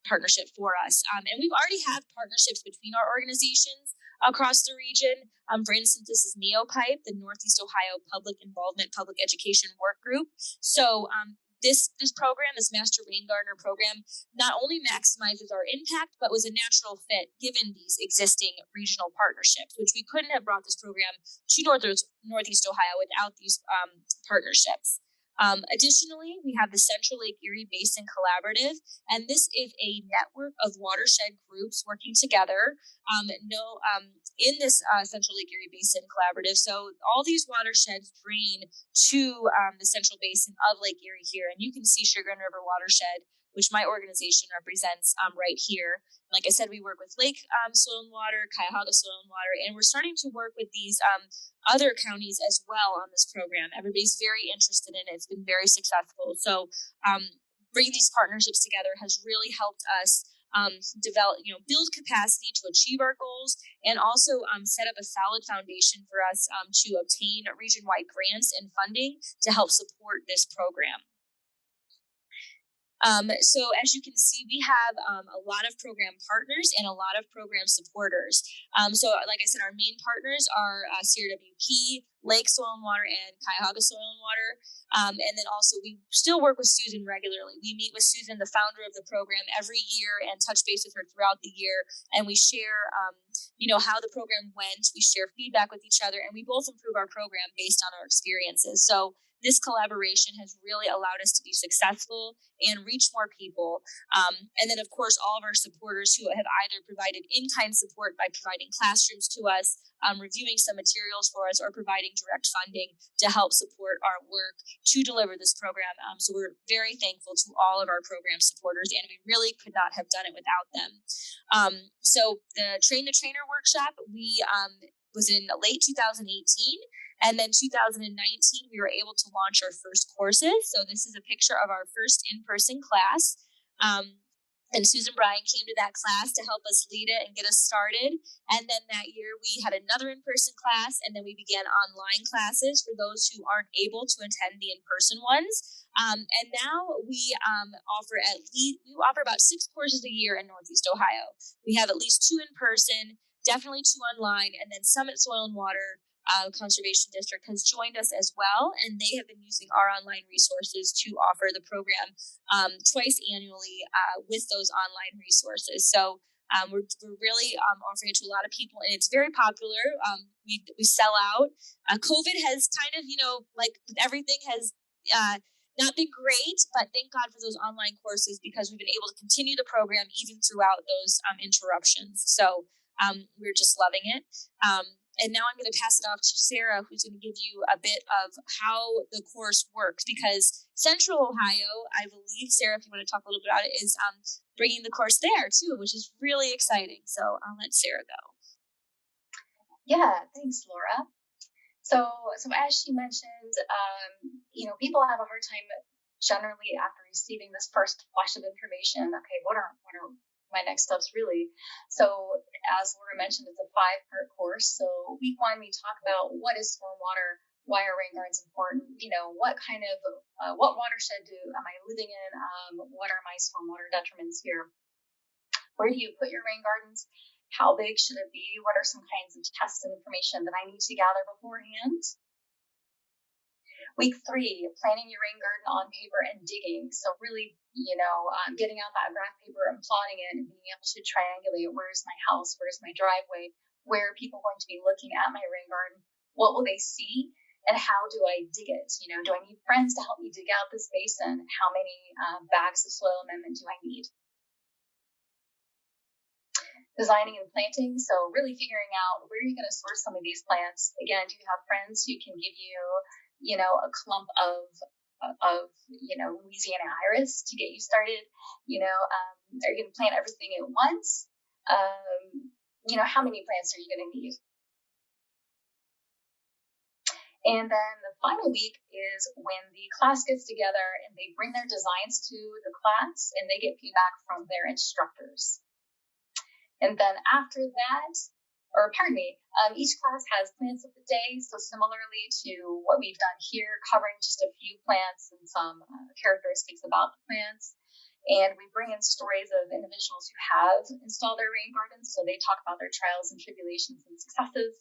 partnership for us. And we've already had partnerships between our organizations across the region. For instance, this is NeoPipe, the Northeast Ohio Public Involvement Public Education Work Group. So this program, this Master Rain Gardener program, not only maximizes our impact, but was a natural fit given these existing regional partnerships, which we couldn't have brought this program to Northeast Ohio without these partnerships. Additionally, we have the Central Lake Erie Basin Collaborative, and this is a network of watershed groups working together in this Central Lake Erie Basin Collaborative. So all these watersheds drain to the central basin of Lake Erie here, and you can see Chagrin River Watershed, which my organization represents right here. Like I said, we work with Lake Soil and Water, Cuyahoga Soil and Water, and we're starting to work with these other counties as well on this program. Everybody's very interested in it. It's been very successful. So bringing these partnerships together has really helped us build capacity to achieve our goals, and also set up a solid foundation for us to obtain region-wide grants and funding to help support this program. So as you can see, we have a lot of program partners and a lot of program supporters. So like I said, our main partners are CRWP, Lake Soil and Water, and Cuyahoga Soil and Water. And then also we still work with Susan regularly. We meet with Susan, the founder of the program, every year and touch base with her throughout the year. And we share, how the program went. We share feedback with each other, and we both improve our program based on our experiences. So this collaboration has really allowed us to be successful and reach more people. And then, of course, all of our supporters who have either provided in-kind support by providing classrooms to us, reviewing some materials for us, or providing direct funding to help support our work to deliver this program. So we're very thankful to all of our program supporters, and we really could not have done it without them. So the Train the Trainer workshop, we was in late 2018. And then 2019, we were able to launch our first courses. So this is a picture of our first in-person class. And Susan Bryan came to that class to help us lead it and get us started. And then that year we had another in-person class, and then we began online classes for those who aren't able to attend the in-person ones. And now we offer about 6 courses a year in Northeast Ohio. We have at least 2 in-person, definitely 2 online, and then Summit Soil and Water Conservation District has joined us as well, and they have been using our online resources to offer the program twice annually with those online resources. So we're really offering it to a lot of people, and it's very popular. We sell out. COVID has kind of, like with everything, has not been great, but thank God for those online courses, because we've been able to continue the program even throughout those interruptions. So we're just loving it. And now I'm going to pass it off to Sarah, who's going to give you a bit of how the course works, because Central Ohio, I believe, Sarah, if you want to talk a little bit about it, is bringing the course there too, which is really exciting. So I'll let Sarah go. Yeah, thanks, Laura. So as she mentioned, people have a hard time generally after receiving this first flash of information. Okay, what are my next steps really? So as Laura mentioned, it's a 5-part course. So week 1, we talk about what is stormwater, why are rain gardens important? What kind of what watershed am I living in? What are my stormwater detriments here? Where do you put your rain gardens? How big should it be? What are some kinds of tests and information that I need to gather beforehand? Week 3, planning your rain garden on paper and digging. So really, getting out that graph paper and plotting it and being able to triangulate where's my house, where's my driveway, where are people going to be looking at my rain garden, what will they see, and how do I dig it? Do I need friends to help me dig out this basin? How many bags of soil amendment do I need? Designing and planting. So really figuring out where you're going to source some of these plants. Again, do you have friends who can give you, a clump of Louisiana iris to get you started? Are you going to plant everything at once? How many plants are you going to need? And then the final week is when the class gets together and they bring their designs to the class and they get feedback from their instructors. And then after that, each class has plants of the day. So similarly to what we've done here, covering just a few plants and some characteristics about the plants. And we bring in stories of individuals who have installed their rain gardens. So they talk about their trials and tribulations and successes.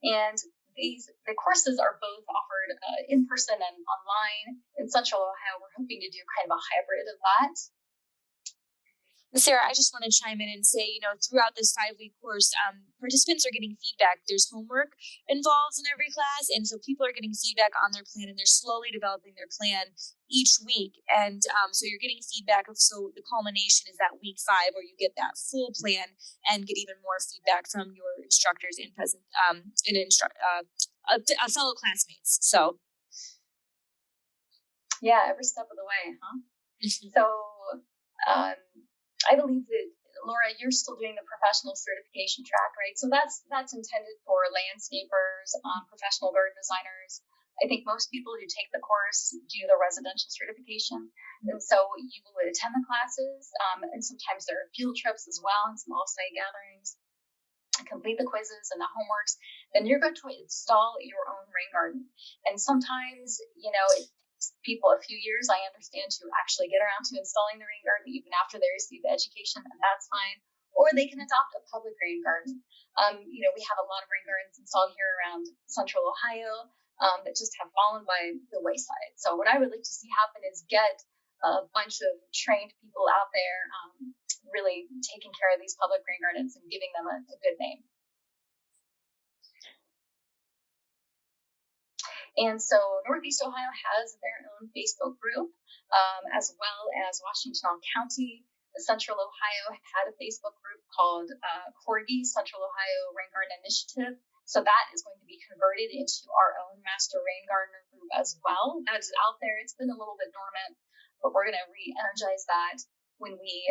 And the courses are both offered in person and online. In Central Ohio, we're hoping to do kind of a hybrid of that. Sarah, I just want to chime in and say, throughout this 5-week course, participants are getting feedback. There's homework involved in every class, and so people are getting feedback on their plan, and they're slowly developing their plan each week. And so you're getting feedback. So the culmination is that week 5, where you get that full plan and get even more feedback from your instructors and fellow classmates. So, yeah, every step of the way, huh? So. I believe that, Laura, you're still doing the professional certification track, right? So that's intended for landscapers, professional garden designers. I think most people who take the course do the residential certification. And so you will attend the classes, and sometimes there are field trips as well and some off-site gatherings. Complete the quizzes and the homeworks. Then you're going to install your own rain garden. And sometimes, it people a few years, I understand, to actually get around to installing the rain garden even after they receive the education, and that's fine. Or they can adopt a public rain garden. We have a lot of rain gardens installed here around Central Ohio that just have fallen by the wayside. So what I would like to see happen is get a bunch of trained people out there really taking care of these public rain gardens and giving them a good name. And so Northeast Ohio has their own Facebook group, as well as Washington County. Central Ohio had a Facebook group called Corgi, Central Ohio Rain Garden Initiative. So that is going to be converted into our own Master Rain Gardener group as well. That is out there. It's been a little bit dormant, but we're going to re-energize that when we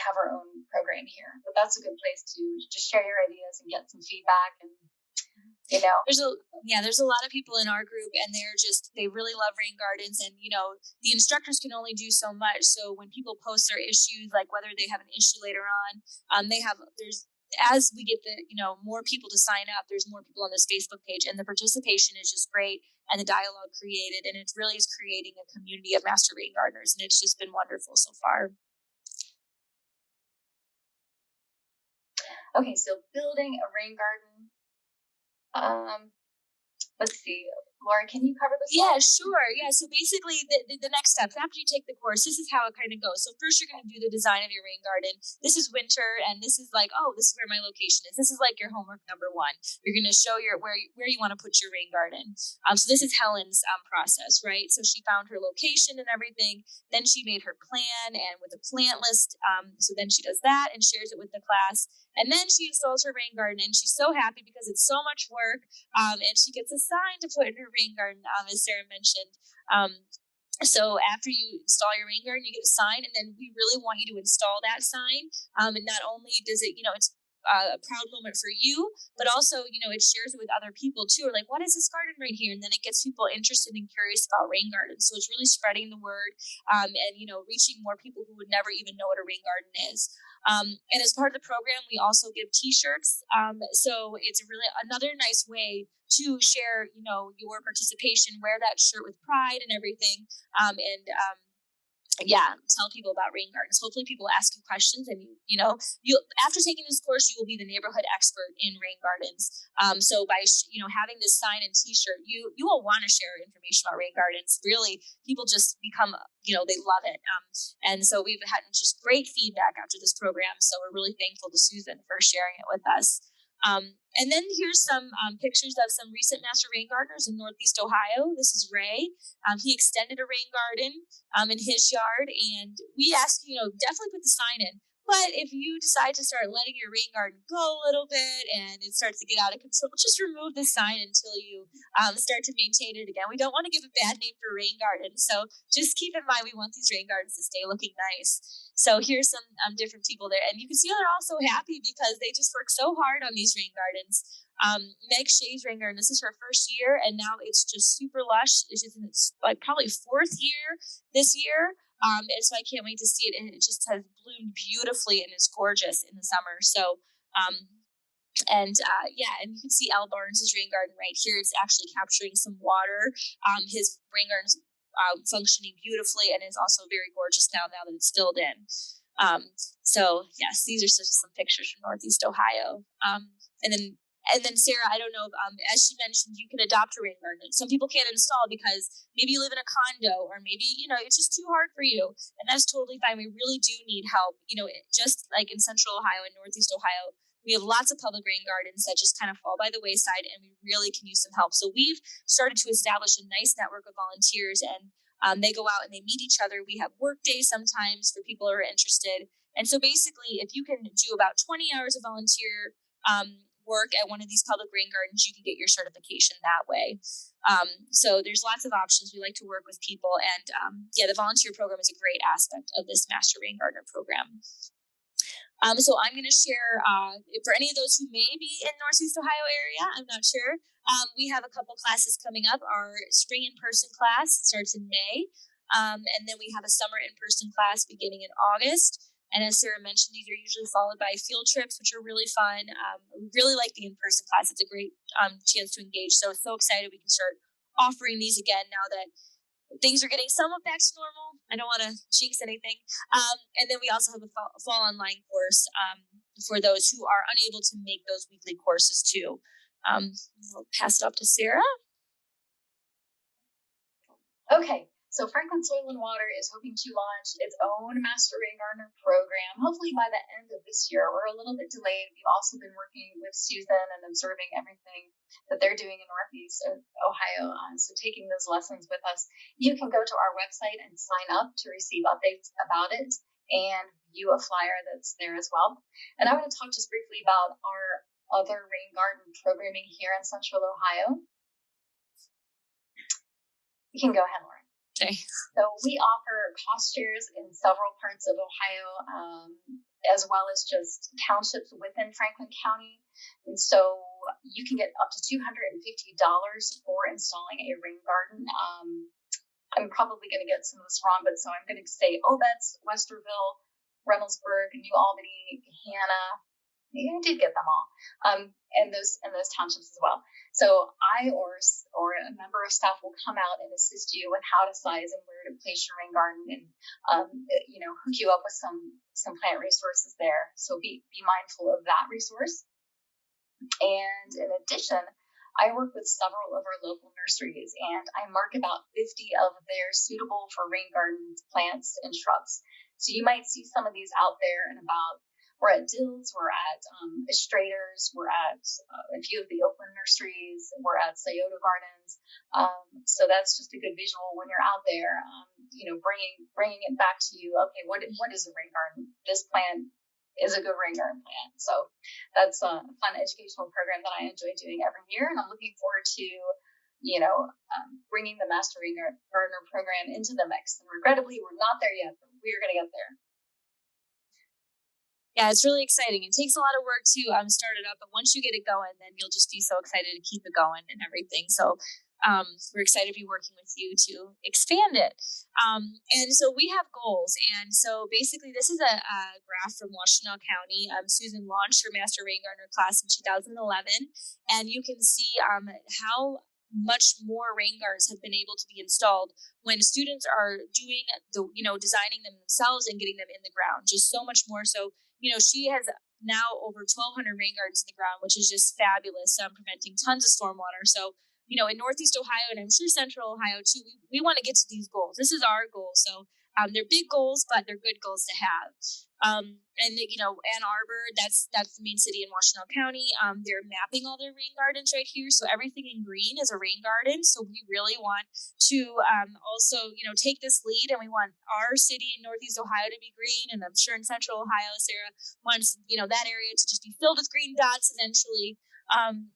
have our own program here. But that's a good place to just share your ideas and get some feedback. And there's a lot of people in our group, and they really love rain gardens, and the instructors can only do so much. So when people post their issues, like whether they have an issue later on, as we get more people to sign up, there's more people on this Facebook page, and the participation is just great, and the dialogue created, and it really is creating a community of master rain gardeners, and it's just been wonderful so far. Okay, so building a rain garden. let's see. Laura, can you cover this? Yeah, sure. Yeah. So basically, the next steps after you take the course, this is how it kind of goes. So first, you're going to do the design of your rain garden. This is winter, and this is like, oh, this is where my location is. This is like your homework number one. You're going to show where you want to put your rain garden. So this is Helen's process, right? So she found her location and everything. Then she made her plan and with a plant list. So then she does that and shares it with the class. And then she installs her rain garden, and she's so happy because it's so much work. And she gets a sign to put in her rain garden, as Sarah mentioned. So after you install your rain garden, you get a sign, and then we really want you to install that sign. And not only does it, it's a proud moment for you, but also, it shares it with other people too. Or like, what is this garden right here? And then it gets people interested and curious about rain gardens. So it's really spreading the word, and, reaching more people who would never even know what a rain garden is. And as part of the program, we also give T-shirts. So it's really another nice way to share, your participation, wear that shirt with pride and everything. Tell people about rain gardens. Hopefully people ask you questions, and you after taking this course, you will be the neighborhood expert in rain gardens. So by having this sign and T-shirt, you will want to share information about rain gardens. Really, people just become they love it. And so we've had just great feedback after this program. So we're really thankful to Susan for sharing it with us. And then here's some pictures of some recent master rain gardeners in Northeast Ohio. This is Ray. He extended a rain garden in his yard, and we ask definitely put the sign in. But if you decide to start letting your rain garden go a little bit and it starts to get out of control, just remove the sign until you start to maintain it again. We don't want to give a bad name for rain gardens, so just keep in mind we want these rain gardens to stay looking nice. So here's some different people there, and you can see they're all so happy because they just work so hard on these rain gardens. Meg Shea's rain garden, this is her first year, and now it's just super lush. It's just in its probably fourth year this year. And so I can't wait to see it. And it just has bloomed beautifully and is gorgeous in the summer. So, and you can see Al Barnes' rain garden right here. It's actually capturing some water. His rain garden's functioning beautifully and is also very gorgeous now that it's filled in. So yes, these are just some pictures from Northeast Ohio. And then Sarah, I don't know, as she mentioned, you can adopt a rain garden. Some people can't install because maybe you live in a condo, or maybe, it's just too hard for you. And that's totally fine. We really do need help. Just like in Central Ohio and Northeast Ohio, we have lots of public rain gardens that just kind of fall by the wayside, and we really can use some help. So we've started to establish a nice network of volunteers, and they go out and they meet each other. We have work days sometimes for people who are interested. And so basically, if you can do about 20 hours of volunteer work at one of these public rain gardens, you can get your certification that way. So there's lots of options. We like to work with people, and the volunteer program is a great aspect of this Master Rain Gardener program. So I'm going to share, for any of those who may be in Northeast Ohio area, I'm not sure, we have a couple classes coming up. Our spring in-person class starts in May, and then we have a summer in-person class beginning in August. And as Sarah mentioned, these are usually followed by field trips, which are really fun. We really like the in-person class. It's a great chance to engage. So excited we can start offering these again now that things are getting somewhat back to normal. I don't want to jinx anything. And then we also have a fall online course for those who are unable to make those weekly courses too. I'll pass it up to Sarah. Okay. So Franklin Soil and Water is hoping to launch its own Master Rain Gardener program, hopefully by the end of this year. We're a little bit delayed. We've also been working with Susan and observing everything that they're doing in Northeast Ohio. So taking those lessons with us. You can go to our website and sign up to receive updates about it and view a flyer that's there as well. And I want to talk just briefly about our other rain garden programming here in Central Ohio. You can go ahead, Lauren. Okay. So we offer postures in several parts of Ohio, as well as just townships within Franklin County. And so you can get up to $250 for installing a rain garden. I'm probably going to get some of this wrong, but so I'm going to say Obetz, Westerville, Reynoldsburg, New Albany, Hannah. Maybe I did get them all, and those townships as well. So I or a member of staff will come out and assist you with how to size and where to place your rain garden, and hook you up with some plant resources there. So be mindful of that resource. And in addition, I work with several of our local nurseries, and I mark about 50 of their suitable for rain garden plants and shrubs. So you might see some of these out there and about. We're at Dills, we're at Straters, we're at a few of the Oakland nurseries, we're at Scioto Gardens. So that's just a good visual when you're out there, bringing it back to you. Okay, what is a rain garden? This plant is a good rain garden plant. So that's a fun educational program that I enjoy doing every year, and I'm looking forward to bringing the Master Rain Gardener program into the mix. And regrettably, we're not there yet, but we're going to get there. Yeah, it's really exciting. It takes a lot of work to start it up, but once you get it going, then you'll just be so excited to keep it going and everything. So we're excited to be working with you to expand it. And so we have goals. And so basically, this is a graph from Washtenaw County. Susan launched her Master Rain Gardener class in 2011, and you can see how much more rain gardens have been able to be installed when students are doing designing them themselves and getting them in the ground. Just so much more. So she has now over 1,200 rain gardens in the ground, which is just fabulous, preventing tons of stormwater. So, in Northeast Ohio, and I'm sure Central Ohio too, we want to get to these goals. This is our goal. So they're big goals, but they're good goals to have. Ann Arbor, that's the main city in Washtenaw County. They're mapping all their rain gardens right here. So everything in green is a rain garden. So we really want to also, take this lead, and we want our city in Northeast Ohio to be green. And I'm sure in Central Ohio, Sarah wants, that area to just be filled with green dots eventually.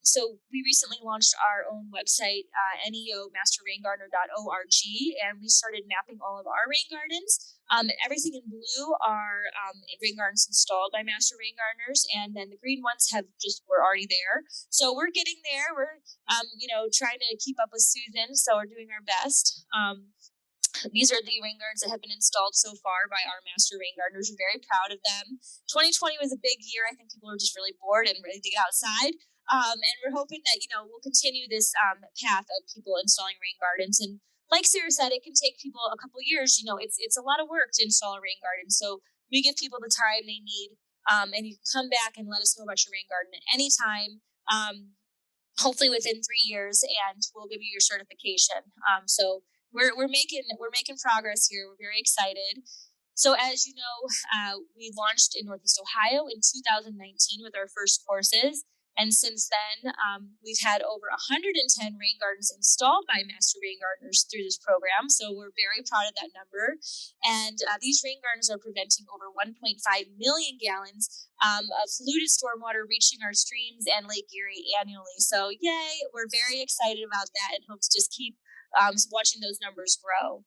So we recently launched our own website, neomasterraingardener.org, and we started mapping all of our rain gardens. Everything in blue are rain gardens installed by Master Rain Gardeners, and then the green ones were already there. So we're getting there. We're, trying to keep up with Susan, so we're doing our best. These are the rain gardens that have been installed so far by our Master Rain Gardeners. We're very proud of them. 2020 was a big year. I think people were just really bored and ready to get outside. And we're hoping that, we'll continue this path of people installing rain gardens. And like Sarah said, it can take people a couple years. It's a lot of work to install a rain garden. So we give people the time they need. And you can come back and let us know about your rain garden at any time. Hopefully within 3 years, and we'll give you your certification. So we're making progress here. We're very excited. So as you know, we launched in Northeast Ohio in 2019 with our first courses. And since then, we've had over 110 rain gardens installed by Master Rain Gardeners through this program. So we're very proud of that number. And these rain gardens are preventing over 1.5 million gallons of polluted stormwater reaching our streams and Lake Erie annually. So yay, we're very excited about that and hope to just keep watching those numbers grow.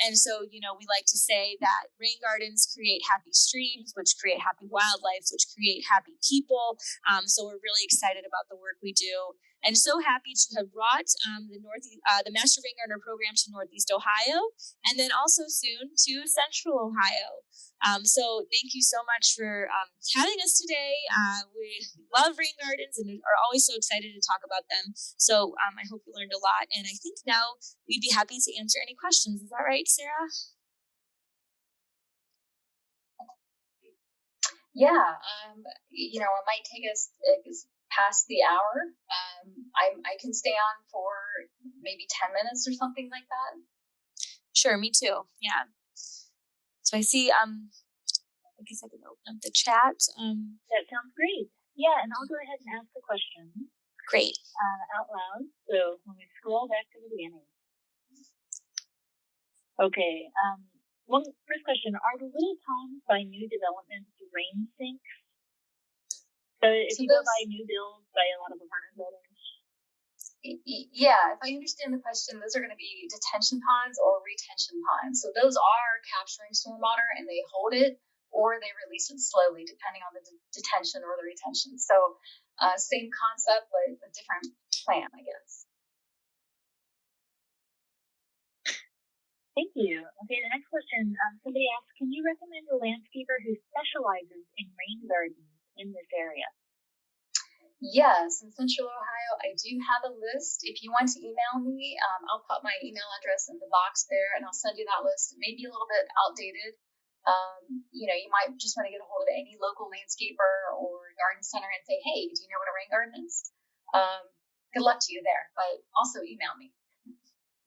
And so, we like to say that rain gardens create happy streams, which create happy wildlife, which create happy people. So we're really excited about the work we do, and so happy to have brought the Master Rain Gardener program to Northeast Ohio, and then also soon to Central Ohio. So thank you so much for having us today. We love rain gardens and are always so excited to talk about them. So I hope you learned a lot. And I think now we'd be happy to answer any questions. Is that right, Sarah? Yeah. It might take us past the hour. I can stay on for maybe 10 minutes or something like that. Sure, me too. Yeah. So I see, I guess I can open up the chat. That sounds great. Yeah, and I'll go ahead and ask the question. Great. Out loud. So when we scroll back to the beginning. Okay. First question, are the little ponds by new developments rain sinks? So if you go by new builds by a lot of apartment buildings? Yeah, if I understand the question, those are going to be detention ponds or retention ponds. So those are capturing stormwater and they hold it, or they release it slowly depending on the detention or the retention. So same concept, but a different plan, I guess. Thank you. Okay, the next question. Somebody asked, can you recommend a landscaper who specializes in rain gardens in this area? Yes, in Central Ohio, I do have a list. If you want to email me, I'll put my email address in the box there, and I'll send you that list. It may be a little bit outdated. You might just want to get a hold of any local landscaper or garden center and say, hey, do you know what a rain garden is? good luck to you there, but also email me.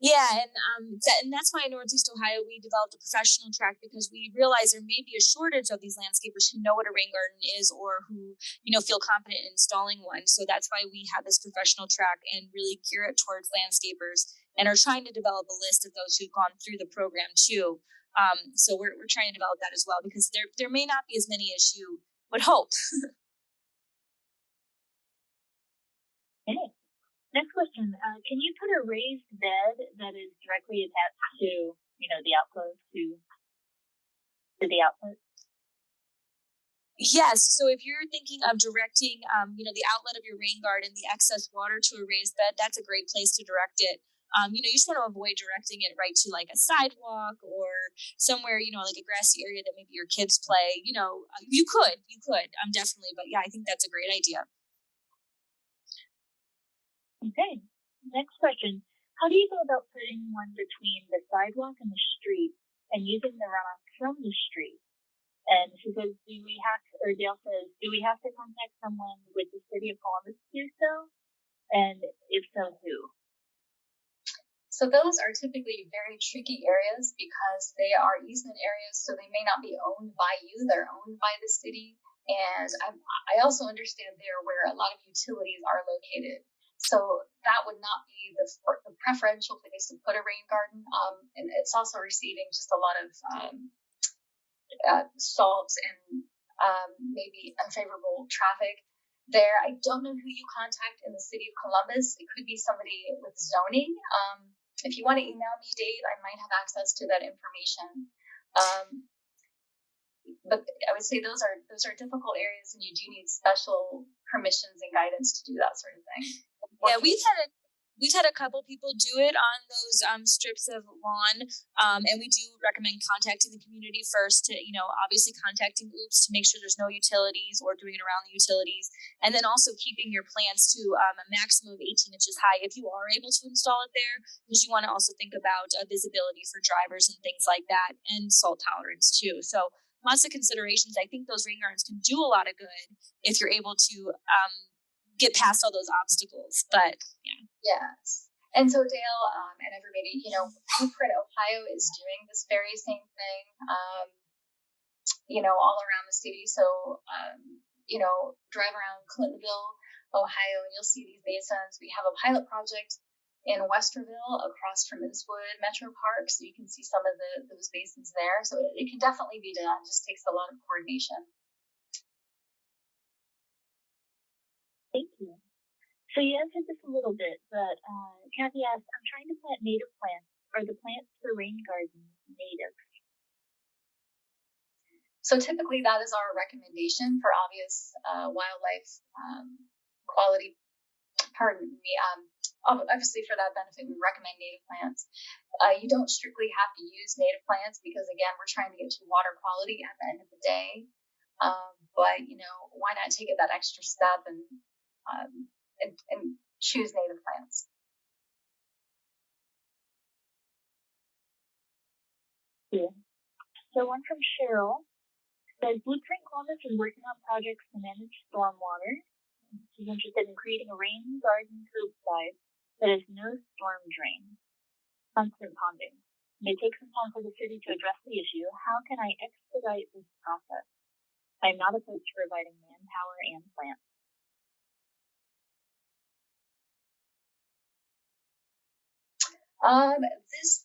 Yeah, and that's why in Northeast Ohio we developed a professional track, because we realize there may be a shortage of these landscapers who know what a rain garden is, or who feel confident in installing one. So that's why we have this professional track and really gear it towards landscapers, and are trying to develop a list of those who've gone through the program too. So we're trying to develop that as well, because there may not be as many as you would hope. Okay. Next question. Can you put a raised bed that is directly attached to, the outflow to the outlet? Yes. So if you're thinking of directing, the outlet of your rain garden, the excess water, to a raised bed, that's a great place to direct it. You just want to avoid directing it right to like a sidewalk or somewhere, like a grassy area that maybe your kids play. You could, definitely. But yeah, I think that's a great idea. Okay. Next question. How do you go about putting one between the sidewalk and the street and using the runoff from the street? And she says, Dale says, do we have to contact someone with the city of Columbus to do so? And if so, who? So those are typically very tricky areas because they are easement areas, so they may not be owned by you, they're owned by the city. And I also understand there where a lot of utilities are located. So that would not be the preferential place to put a rain garden. And it's also receiving just a lot of salt and maybe unfavorable traffic there. I don't know who you contact in the city of Columbus. It could be somebody with zoning. If you want to email me, Dave, I might have access to that information. But I would say those are difficult areas, and you do need special permissions and guidance to do that sort of thing. Yeah, we've had a couple people do it on those strips of lawn, and we do recommend contacting the community first to, obviously contacting OOPS to make sure there's no utilities, or doing it around the utilities, and then also keeping your plants to a maximum of 18 inches high if you are able to install it there, because you want to also think about visibility for drivers and things like that, and salt tolerance too. So lots of considerations. I think those rain gardens can do a lot of good if you're able to get past all those obstacles. But yeah. Yes. And so Dale and everybody, Blueprint Ohio is doing this very same thing, all around the city. So, drive around Clintonville, Ohio, and you'll see these basins. We have a pilot project in Westerville across from Innswood Metro Park, so you can see some of those basins there. So it can definitely be done. It just takes a lot of coordination. Thank you. So you answered this a little bit, but Kathy asked, I'm trying to plant native plants. Are the plants for rain gardens native? So typically that is our recommendation for obvious wildlife quality. Obviously for that benefit, we recommend native plants. You don't strictly have to use native plants because, again, we're trying to get to water quality at the end of the day. But, why not take it that extra step and choose native plants? Yeah. So one from Cheryl says, Blueprint Columbus is working on projects to manage stormwater. She's interested in creating a rain garden curbside that has no storm drain, constant ponding. It may take some time for the city to address the issue. How can I expedite this process? I'm not opposed to providing manpower and plants.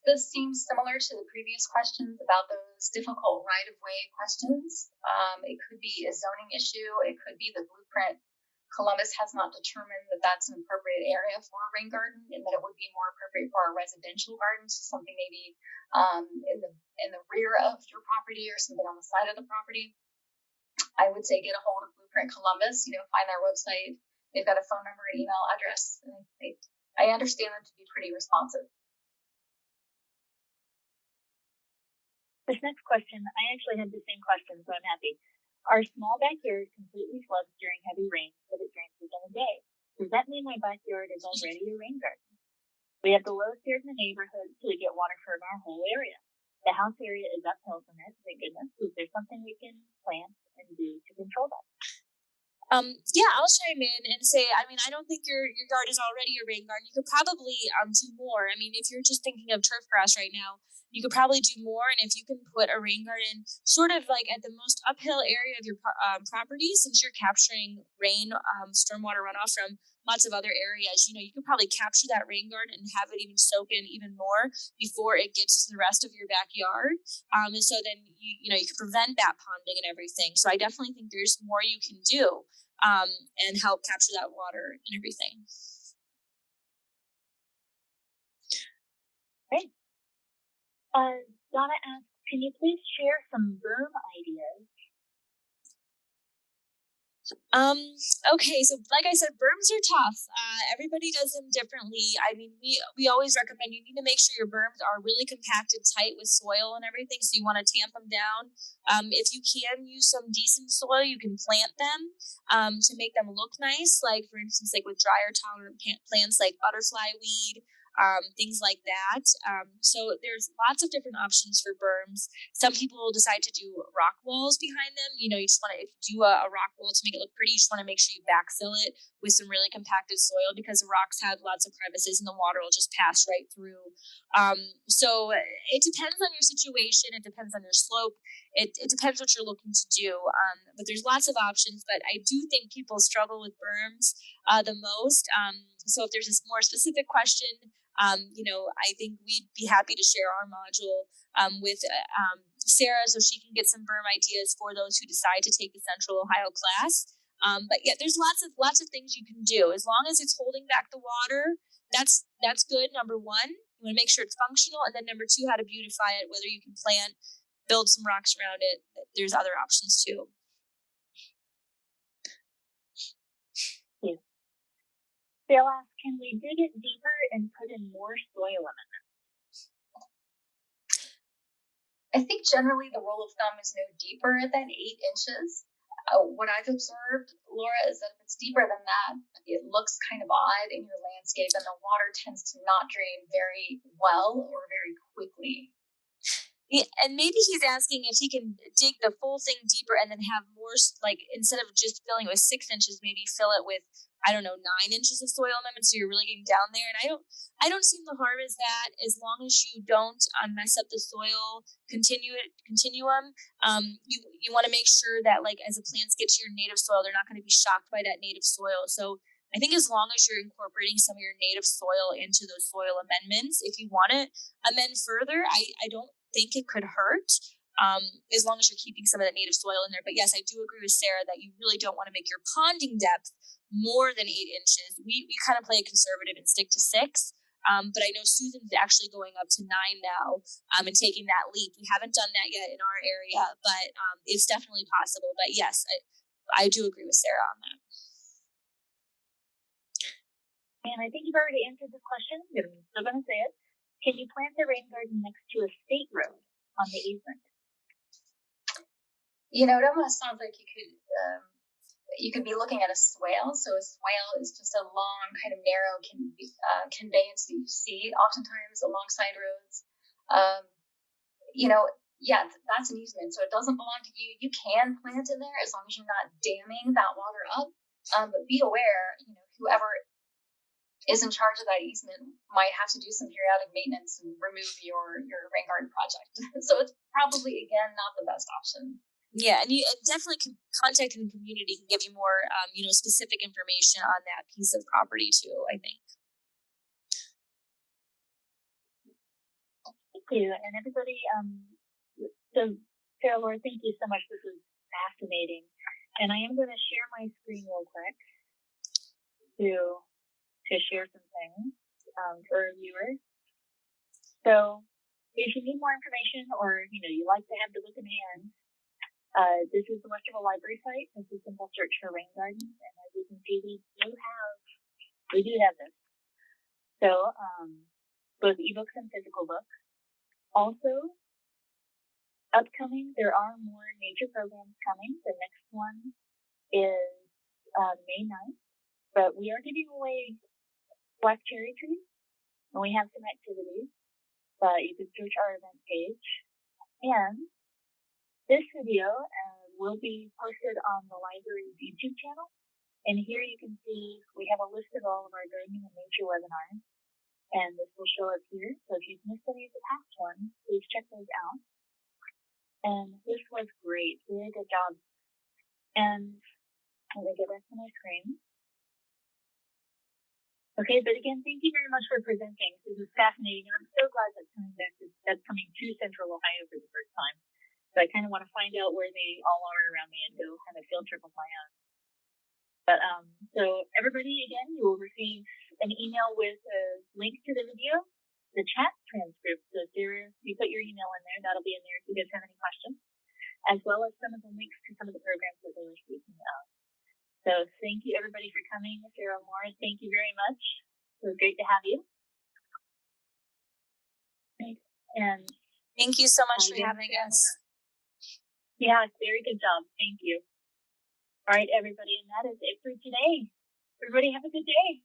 This seems similar to the previous questions about those difficult right-of-way questions. It could be a zoning issue. It could be the Blueprint Columbus has not determined that that's an appropriate area for a rain garden, and that it would be more appropriate for a residential garden, so something maybe in the rear of your property or something on the side of the property. I would say get a hold of Blueprint Columbus. Find their website. They've got a phone number, email address, and I understand them to be pretty responsive. This next question, I actually had the same question, so I'm happy. Our small backyard completely floods during heavy rain, but it drains within a day. Does that mean my backyard is already a rain garden? We have the lowest yard in the neighborhood, so we get water from our whole area. The house area is uphill from it, thank goodness. Is there something we can plant and do to control that? Yeah, I'll chime in and say, I mean, I don't think your yard is already a rain garden. You could probably do more. I mean, if you're just thinking of turf grass right now, you could probably do more. And if you can put a rain garden sort of like at the most uphill area of your property, since you're capturing rain, stormwater runoff from lots of other areas, you could probably capture that rain garden and have it even soak in even more before it gets to the rest of your backyard. And so then you can prevent that ponding and everything. So I definitely think there's more you can do and help capture that water and everything. Great. Donna asks, can you please share some berm ideas? Okay, so like I said, berms are tough. Everybody does them differently. I mean, we always recommend you need to make sure your berms are really compacted tight with soil and everything. So you want to tamp them down. If you can use some decent soil, you can plant them to make them look nice. Like for instance, like with dryer tolerant plants like butterfly weed. Things like that. So there's lots of different options for berms. Some people decide to do rock walls behind them. You just want to, if you do a rock wall to make it look pretty, you just want to make sure you backfill it with some really compacted soil because the rocks have lots of crevices and the water will just pass right through. So it depends on your situation. It depends on your slope. It depends what you're looking to do. But there's lots of options. But I do think people struggle with berms the most. So if there's a more specific question, I think we'd be happy to share our module with Sarah so she can get some berm ideas for those who decide to take the Central Ohio class. But yeah, there's lots of things you can do as long as it's holding back the water. That's good. Number one, you want to make sure it's functional, and then number two, how to beautify it. Whether you can build some rocks around it. There's other options too. Yeah. They'll ask, can we dig it deeper and put in more soil amendments? I think generally the rule of thumb is no deeper than 8 inches. What I've observed, Laura, is that if it's deeper than that, it looks kind of odd in your landscape and the water tends to not drain very well or very quickly. Yeah, and maybe he's asking if he can dig the full thing deeper and then have more, like instead of just filling it with 6 inches, maybe fill it with 9 inches of soil amendment. So you're really getting down there. And I don't see the harm is that as long as you don't mess up the soil continuum. You want to make sure that like as the plants get to your native soil, they're not going to be shocked by that native soil. So I think as long as you're incorporating some of your native soil into those soil amendments, if you want to amend further, I don't think it could hurt as long as you're keeping some of that native soil in there. But yes, I do agree with Sarah that you really don't want to make your ponding depth more than 8 inches. We kind of play a conservative and stick to 6. But I know Susan's actually going up to 9 now and taking that leap. We haven't done that yet in our area, but it's definitely possible. But yes, I do agree with Sarah on that. And I think you've already answered this question, but I'm still going to say it. Can you plant a rain garden next to a state road on the easement? It almost sounds like you could be looking at a swale. So a swale is just a long, kind of narrow conveyance that you see oftentimes alongside roads. Yeah, that's an easement, so it doesn't belong to you. You can plant in there as long as you're not damming that water up. But be aware, whoever is in charge of that easement might have to do some periodic maintenance and remove your rain garden project. So it's probably, again, not the best option. Yeah, and you definitely can contact the community can give you more, specific information on that piece of property too, I think. Thank you. And everybody, so Sarah, Laura, thank you so much. This is fascinating. And I am going to share my screen real quick to share some things for our viewers. So if you need more information or, you like to have the book in hand, this is the Westerville Library site. It's a simple search for rain gardens. And as you can see, we do have this. So both ebooks and physical books. Also, upcoming, there are more nature programs coming. The next one is May 9th. But we are giving away black cherry trees, and we have some activities. But you can search our event page. And this video will be posted on the library's YouTube channel. And here you can see we have a list of all of our gardening and nature webinars, and this will show up here. So if you've missed any of the past ones, please check those out. And this was great. Very good job. And let me get back to my screen. Okay, but again, thank you very much for presenting. This is fascinating, and I'm so glad that's coming to Central Ohio for the first time. So I kind of want to find out where they all are around me and go have a field trip of my own. But so everybody, again, you will receive an email with a link to the video, the chat transcript. So if you put your email in there, that'll be in there if you guys have any questions, as well as some of the links to some of the programs that they were speaking of. So thank you everybody for coming. Sarah and Lauren, thank you very much. It was great to have you. And thank you so much for having us. Yeah, very good job. Thank you. All right, everybody, and that is it for today. Everybody have a good day.